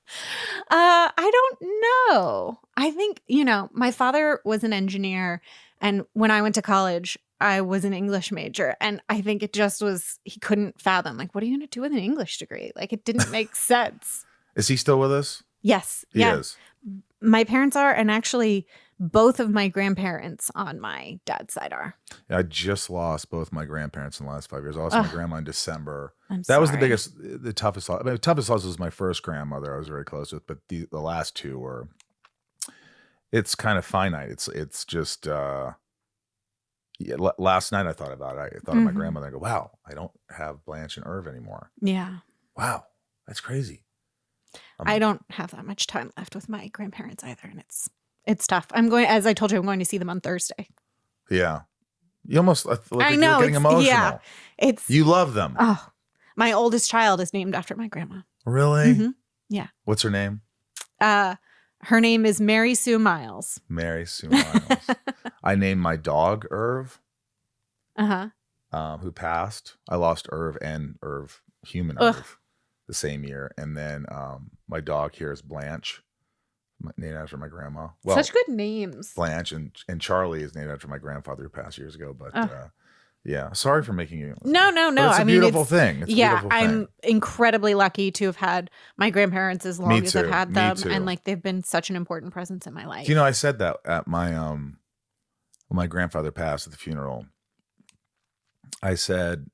I don't know. I think, my father was an engineer, and when I went to college, I was an English major, and I think it just was, he couldn't fathom, like, what are you going to do with an English degree? Like, it didn't make sense. Is he still with us? Yes. He is. My parents are, and actually both of my grandparents on my dad's side are. I just lost both my grandparents in the last 5 years. I lost my grandma in December. That was the toughest loss. I mean, the toughest loss was my first grandmother I was very close with, but the last two were, it's kind of finite. It's just, last night I thought about it. I thought of my grandmother. I go, wow, I don't have Blanche and Irv anymore. Yeah. Wow, that's crazy. I don't have that much time left with my grandparents either, and it's tough. As I told you, I'm going to see them on Thursday. Yeah. You almost like I know, you're getting emotional. Yeah. You love them. Oh, my oldest child is named after my grandma. Really? Mm-hmm. Yeah. What's her name? Her name is Mary Sue Miles. Mary Sue Miles. I named my dog Irv. Who passed. I lost Irv and human Irv, the same year. And then my dog here is Blanche, named after my grandma. Well, such good names. Blanche and Charlie is named after my grandfather who passed years ago. But yeah, sorry for making you. No. It's a beautiful thing. It's a beautiful thing. I'm incredibly lucky to have had my grandparents as long as I've had them, and like they've been such an important presence in my life. I said that at my when my grandfather passed at the funeral. I said,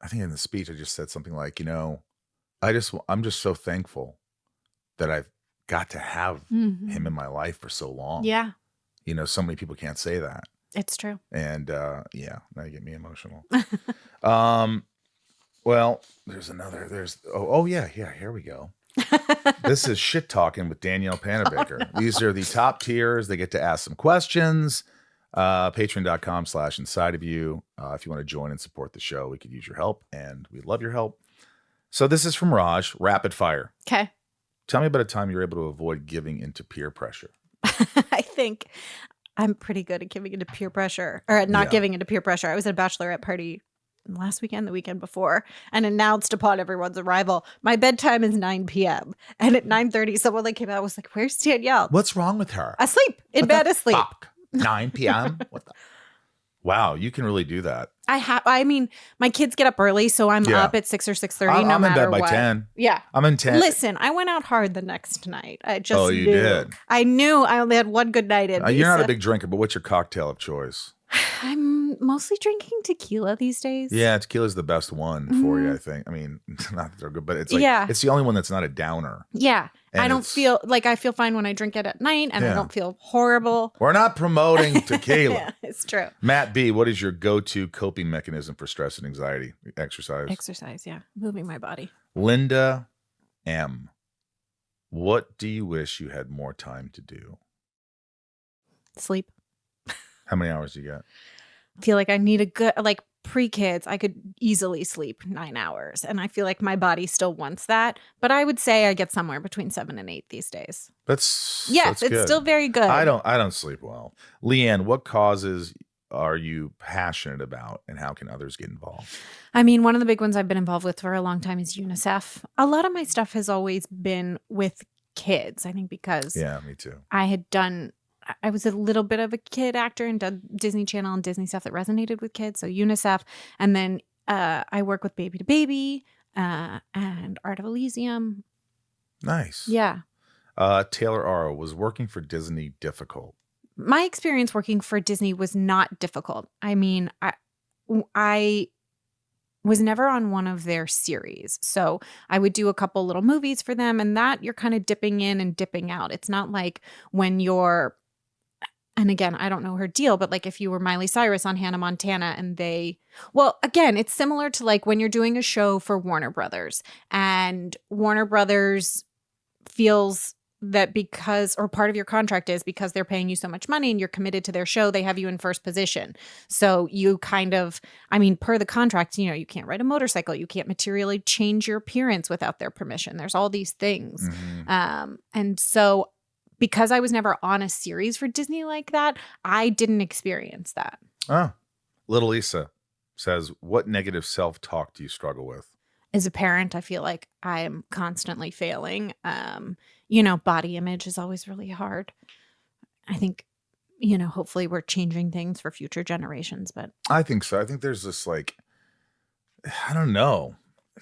I think in the speech I just said something like, I'm just so thankful that I've got to have him in my life for so long. Yeah. So many people can't say that. It's true. And now you get me emotional. Well, here we go. This is Shit Talking with Danielle Panabaker. Oh, no. These are the top tiers. They get to ask some questions. Patreon.com/inside of you. If you want to join and support the show, we could use your help, and we love your help. So this is from Raj, rapid fire. Okay. Tell me about a time you were able to avoid giving into peer pressure. I think I'm pretty good at giving into peer pressure, or at not giving into peer pressure. I was at a bachelorette party last weekend, the weekend before, and announced upon everyone's arrival, my bedtime is 9 p.m. And at 9:30, someone came out and was like, "Where's Danielle?" What's wrong with her? Asleep. In bed, asleep. Fuck? 9 p.m.? What the? Wow, you can really do that. I mean, my kids get up early, so I'm up at 6 or 6:30. I'm in bed by 10. Yeah, I'm in 10. Listen, I went out hard the next night. I just you did. I knew I only had one good night in me. You're not a big drinker, but what's your cocktail of choice? I'm mostly drinking tequila these days. Yeah, tequila's the best one for you, I think. I mean, not that they're good, but it's like Yeah. it's the only one that's not a downer. Yeah. And I don't it's- feel like I feel fine when I drink it at night, and I Yeah. don't feel horrible. We're not promoting tequila. Yeah, it's true. Matt B, what is your go-to coping mechanism for stress and anxiety? Exercise. Exercise, yeah. Moving my body. Linda M, what do you wish you had more time to do? Sleep. How many hours do you get? I feel like I need a good, like pre-kids, I could easily sleep 9 hours. And I feel like my body still wants that. But I would say I get somewhere between 7 and 8 these days. Yes, It's good. still very good. I don't sleep well. Leanne, what causes are you passionate about and how can others get involved? I mean, one of the big ones I've been involved with for a long time is UNICEF. A lot of my stuff has always been with kids, I think, because Yeah, me too. I was a little bit of a kid actor and done Disney Channel and Disney stuff that resonated with kids. So UNICEF. And then I work with Baby to Baby and Art of Elysium. Nice. Yeah. Taylor R, was working for Disney difficult? My experience working for Disney was not difficult. I mean, I was never on one of their series. So I would do a couple little movies for them, and that you're kind of dipping in and dipping out. It's not like when you're, and again, I don't know her deal, but like if you were Miley Cyrus on Hannah Montana and again, it's similar to like when you're doing a show for Warner Brothers and Warner Brothers feels that because, or part of your contract is because they're paying you so much money and you're committed to their show, they have you in first position. So you kind of, I mean, per the contract, you can't ride a motorcycle. You can't materially change your appearance without their permission. There's all these things. Mm-hmm. And so because I was never on a series for Disney like that, I didn't experience that. Oh, Little Lisa says, what negative self-talk do you struggle with? As a parent, I feel like I am constantly failing. Body image is always really hard. I think, hopefully we're changing things for future generations, but I think so. I think there's this like, I don't know.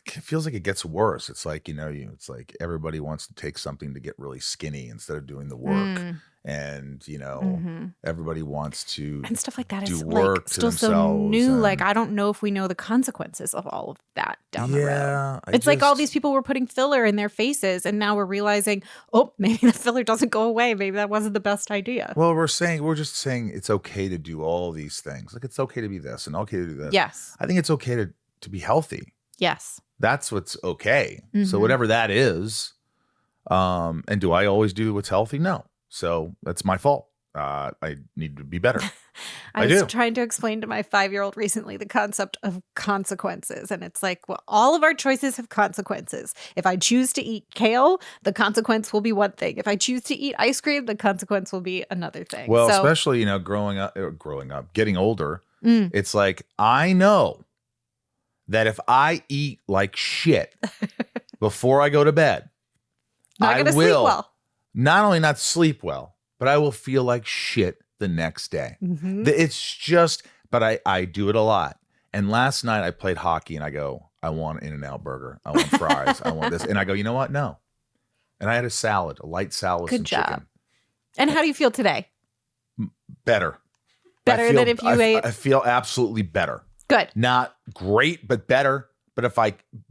It feels like it gets worse. It's like, it's like everybody wants to take something to get really skinny instead of doing the work. And, everybody wants to and stuff like that do is work like to still so themselves new. and- Like, I don't know if we know the consequences of all of that down the road. Yeah. It's like all these people were putting filler in their faces and now we're realizing, oh, maybe the filler doesn't go away. Maybe that wasn't the best idea. Well, we're just saying it's okay to do all these things. Like it's okay to be this and okay to do this. Yes. I think it's okay to be healthy. Yes. That's what's okay. So Mhm. whatever that is, and do I always do what's healthy? No. So that's my fault. I need to be better. I I was do. trying to explain to my 5-year-old recently the concept of consequences. And it's like, well, all of our choices have consequences. If I choose to eat kale, the consequence will be one thing. If I choose to eat ice cream, the consequence will be another thing. Well, So- especially, growing up, getting older, Mm. it's like, I know that if I eat like shit before I go to bed, Not I gonna will sleep well. not only not sleep well, but I will feel like shit the next day. Mhm. It's just, but I do it a lot. And last night I played hockey and I go, I want an In-N-Out burger. I want fries. I want this. And I go, you know what? No. And I had a light salad with Good some job. chicken. And how do you feel today? Better. Better I feel- than if you ate. I feel absolutely better. Good. Not great, but better. But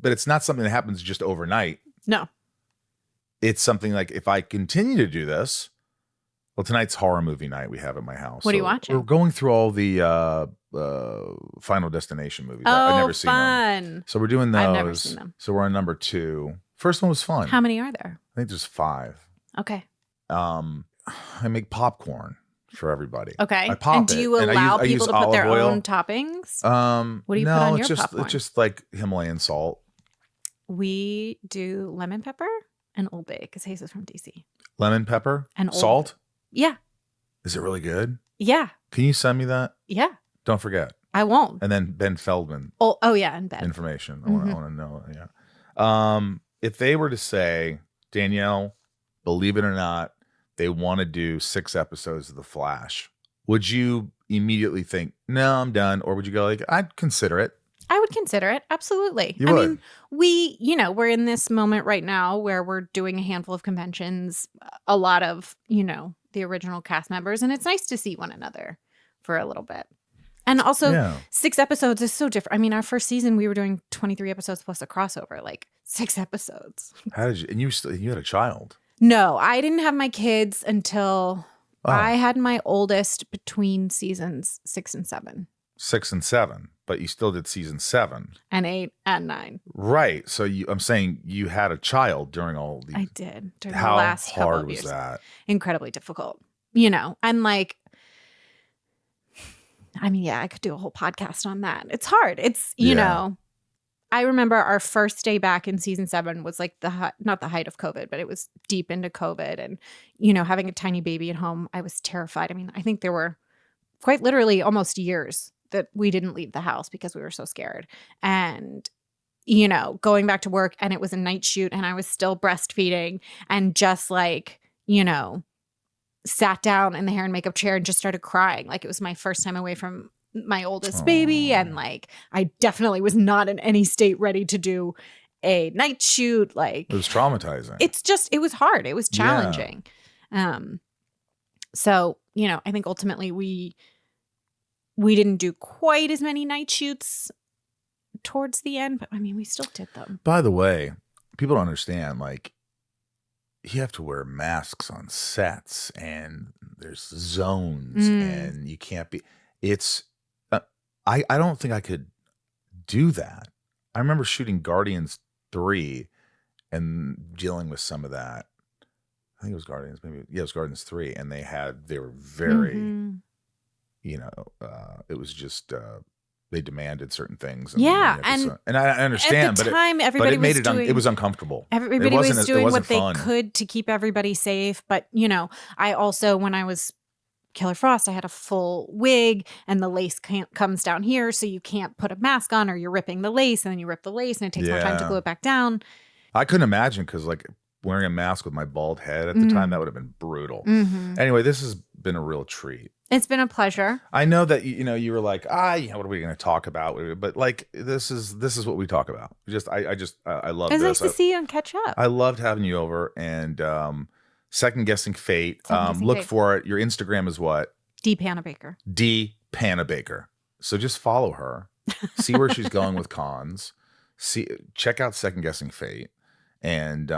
it's not something that happens just overnight. No. It's something like if I continue to do this, well, tonight's horror movie night we have at my house. What are you watching? We're going through all the Final Destination movies. Oh, I've never seen them. fun. So we're doing those. I've never seen them. So we're on number 2. First one was fun. How many are there? I think there's 5. Okay. I make popcorn for everybody. Okay. I pop and do you it, and allow I use people to put their olive oil. own toppings? What do you no, put on it's your just popcorn? it's just like Himalayan salt, We do lemon pepper and Old Bay because Hayes is from DC. lemon pepper, And Old- salt. Yeah. Is it really good? Yeah. Can you send me that? Yeah. Don't forget. I won't. And then Ben Feldman Oh yeah. And bed. information. Mhm. I want to know. Yeah. If they were to say, Danielle, believe it or not, they want to do 6 episodes of The Flash, would you immediately think, no, I'm done? Or would you go like, I'd consider it? I would consider it. Absolutely. You I would. mean, we're in this moment right now where we're doing a handful of conventions, a lot of, the original cast members, and it's nice to see one another for a little bit. And also, Yeah. 6 episodes is so different. I mean, our first season, we were doing 23 episodes plus a crossover, like 6 episodes. How did you? And you had a child. No, I didn't have my kids until Oh. I had my oldest between seasons 6 and 7. 6 and 7, but you still did season 7 and 8 and 9. Right. So I'm saying you had a child during all these. I did during How the last couple hard of was years. that? Incredibly difficult, and like, I mean, yeah, I could do a whole podcast on that. It's hard. It's, I remember our first day back in season 7 was like not the height of COVID, but it was deep into COVID. And, having a tiny baby at home, I was terrified. I mean, I think there were quite literally almost years that we didn't leave the house because we were so scared. And, going back to work, and it was a night shoot and I was still breastfeeding, and just like, sat down in the hair and makeup chair and just started crying. Like, it was my first time away from my oldest baby. And like, I definitely was not in any state ready to do a night shoot. Like, It was traumatizing. it was hard. It was challenging. So, I think ultimately we didn't do quite as many night shoots towards the end, but I mean, we still did them. By the way, people don't understand, like, you have to wear masks on sets, and there's zones, and you can't be. It's, I don't think I could do that. I remember shooting Guardians 3 and dealing with some of that. I think it was Guardians, maybe. Yeah, it was Guardians 3, and they were very, it was just, they demanded certain things. And, and I understand, at the time, everybody it made was doing, it was uncomfortable. Everybody was doing what they fun. could to keep everybody safe. But, I also, when I was Killer Frost, I had a full wig, and the lace comes down here, so you can't put a mask on, or you're ripping the lace, and then you rip the lace, and it takes more time to glue it back down. I couldn't imagine, because like wearing a mask with my bald head at the time, that would have been brutal. Anyway, this has been a real treat. It's been a pleasure. I know that you were like, what are we going to talk about? But like, this is what we talk about. I love this. It's nice to see you and catch up. I loved having you over, and second guessing fate. Look for it. Your Instagram is what? D Panabaker. D Panabaker. So just follow her. See where she's going with cons. Check out Second Guessing Fate, and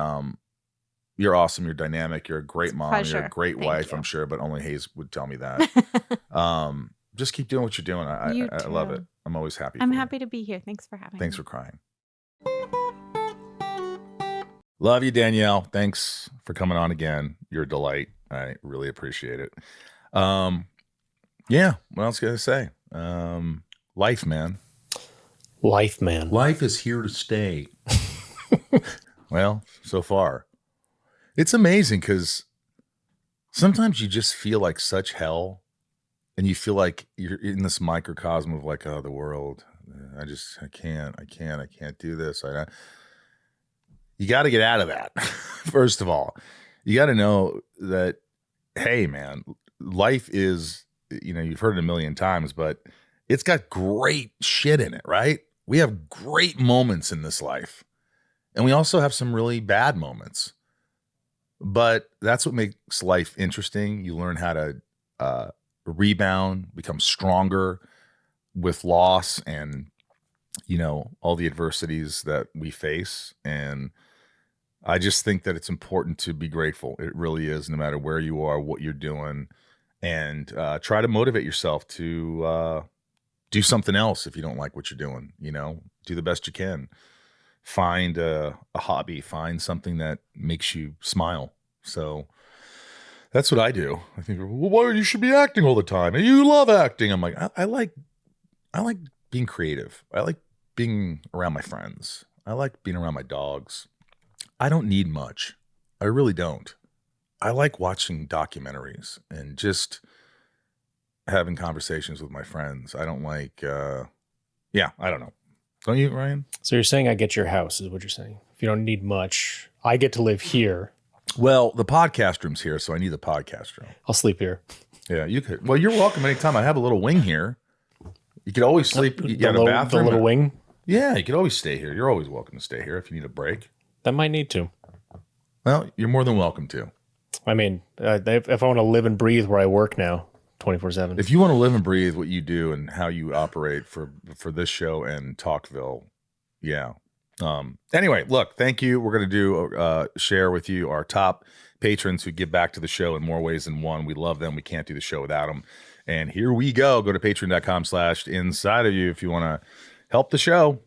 you're awesome. You're dynamic. You're a great mom. Pleasure. You're a great wife, I'm sure, but only Hayes would tell me that. Just keep doing what you're doing. I love it. I'm always happy. I'm happy to be here. Thanks for having me. Thanks for crying. Love you, Danielle. Thanks for coming on again. You're a delight. I really appreciate it. Yeah. What else can I say? Life, man. Life, man. Life is here to stay. Well, so far. It's amazing, because sometimes you just feel like such hell, and you feel like you're in this microcosm of like, the world. I can't do this. You got to get out of that. First of all, you got to know that, hey, man, life is, you've heard it a million times, but it's got great shit in it, right? We have great moments in this life, and we also have some really bad moments. But that's what makes life interesting. You learn how to rebound, become stronger with loss, and all the adversities that we face. And I just think that it's important to be grateful. It really is, no matter where you are, what you're doing, and try to motivate yourself to do something else if you don't like what you're doing. Do the best you can. Find a hobby, find something that makes you smile. So that's what I do. I think, well, you should be acting all the time. You love acting. I'm like, I like being creative. I like being around my friends. I like being around my dogs. I don't need much. I really don't. I like watching documentaries and just having conversations with my friends. I don't like, I don't know. Don't you, Ryan? So you're saying I get your house, is what you're saying. If you don't need much, I get to live here. Well, the podcast room's here, so I need the podcast room. I'll sleep here. Yeah, you could. Well, you're welcome anytime. I have a little wing here. You could always sleep. You got a bathroom. The little wing? Yeah, you could always stay here. You're always welcome to stay here if you need a break. That might need to. Well, you're more than welcome to. I mean, if I want to live and breathe where I work now, 24/7. If you want to live and breathe what you do and how you operate for this show and Talkville, yeah. Anyway, look, thank you. We're going to do share with you our top patrons who give back to the show in more ways than one. We love them. We can't do the show without them. And here we go. Go to patreon.com/inside of you if you want to help the show.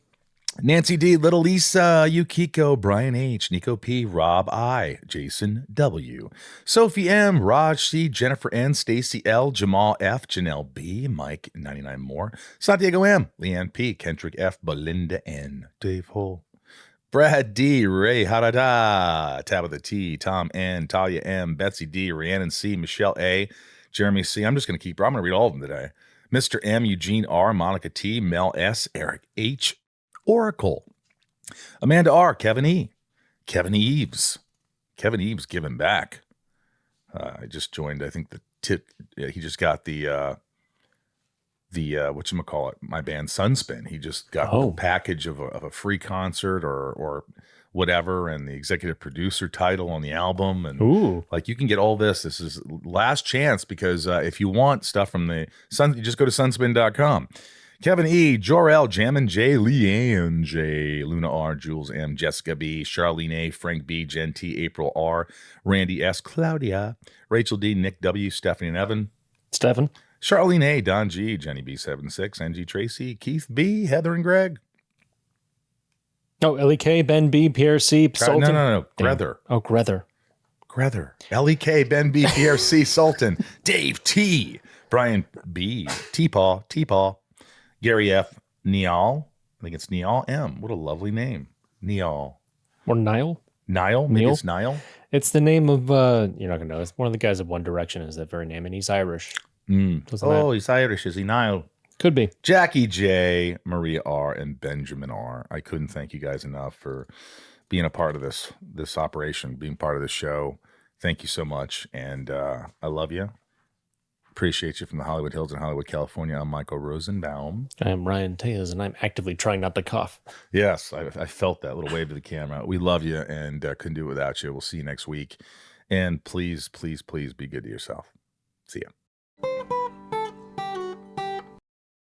Nancy D, Little Lisa, Yukiko, Brian H, Niko P, Rob I, Jason W, Sophie M, Raj C, Jennifer N, Stacey L, Jamal F, Janelle B, Mike 99 more, Santiago M, Leanne P, Kendrick F, Belinda N, Dave Hull, Brad D, Ray Harada, Tabitha T, Tom N, Talia M, Betsy D, Rhiannon C, Michelle A, Jeremy C. I'm going to read all of them today. Mr. M, Eugene R, Monica T, Mel S, Eric H, Oracle, Amanda R, Kevin E, Kevin Eves giving back. I just joined. I think he just got the whatchamacallit, my band Sunspin. He just got the package of a free concert or whatever, and the executive producer title on the album. And like, you can get all this. This is last chance, because if you want stuff from the Sun, you just go to sunspin.com. Kevin E, Jor-El, Jammin J, Leanne J, Luna R, Jules M, Jessica B, Charlene A, Frank B, Jen T, April R, Randy S, Claudia, Rachel D, Nick W, Stephanie and Evan, Stephen, Charlene A, Don G, Jenny B76, NG Tracy, Keith B, Heather and Greg. Oh, L.E.K., Ben B, Pierre C, Sultan. No. Grether. Oh, Grether. L.E.K., Ben B, Pierre C, Sultan, Dave T, Brian B, T-Paw, Gary F, Niall. I think it's Niall M. What a lovely name. Niall. Or Niall? Niall? Maybe it's Niall? It's the name of, you're not going to know. It's one of the guys of One Direction is that very name, and he's Irish. He's Irish. Is he Niall? Could be. Jackie J, Maria R, and Benjamin R. I couldn't thank you guys enough for being a part of this operation, being part of this show. Thank you so much, and I love you. Appreciate you from the Hollywood Hills in Hollywood, California. I'm Michael Rosenbaum. I am Ryan Tejas, and I'm actively trying not to cough. Yes, I felt that little wave to the camera. We love you, and couldn't do it without you. We'll see you next week. And please, please, please be good to yourself. See ya.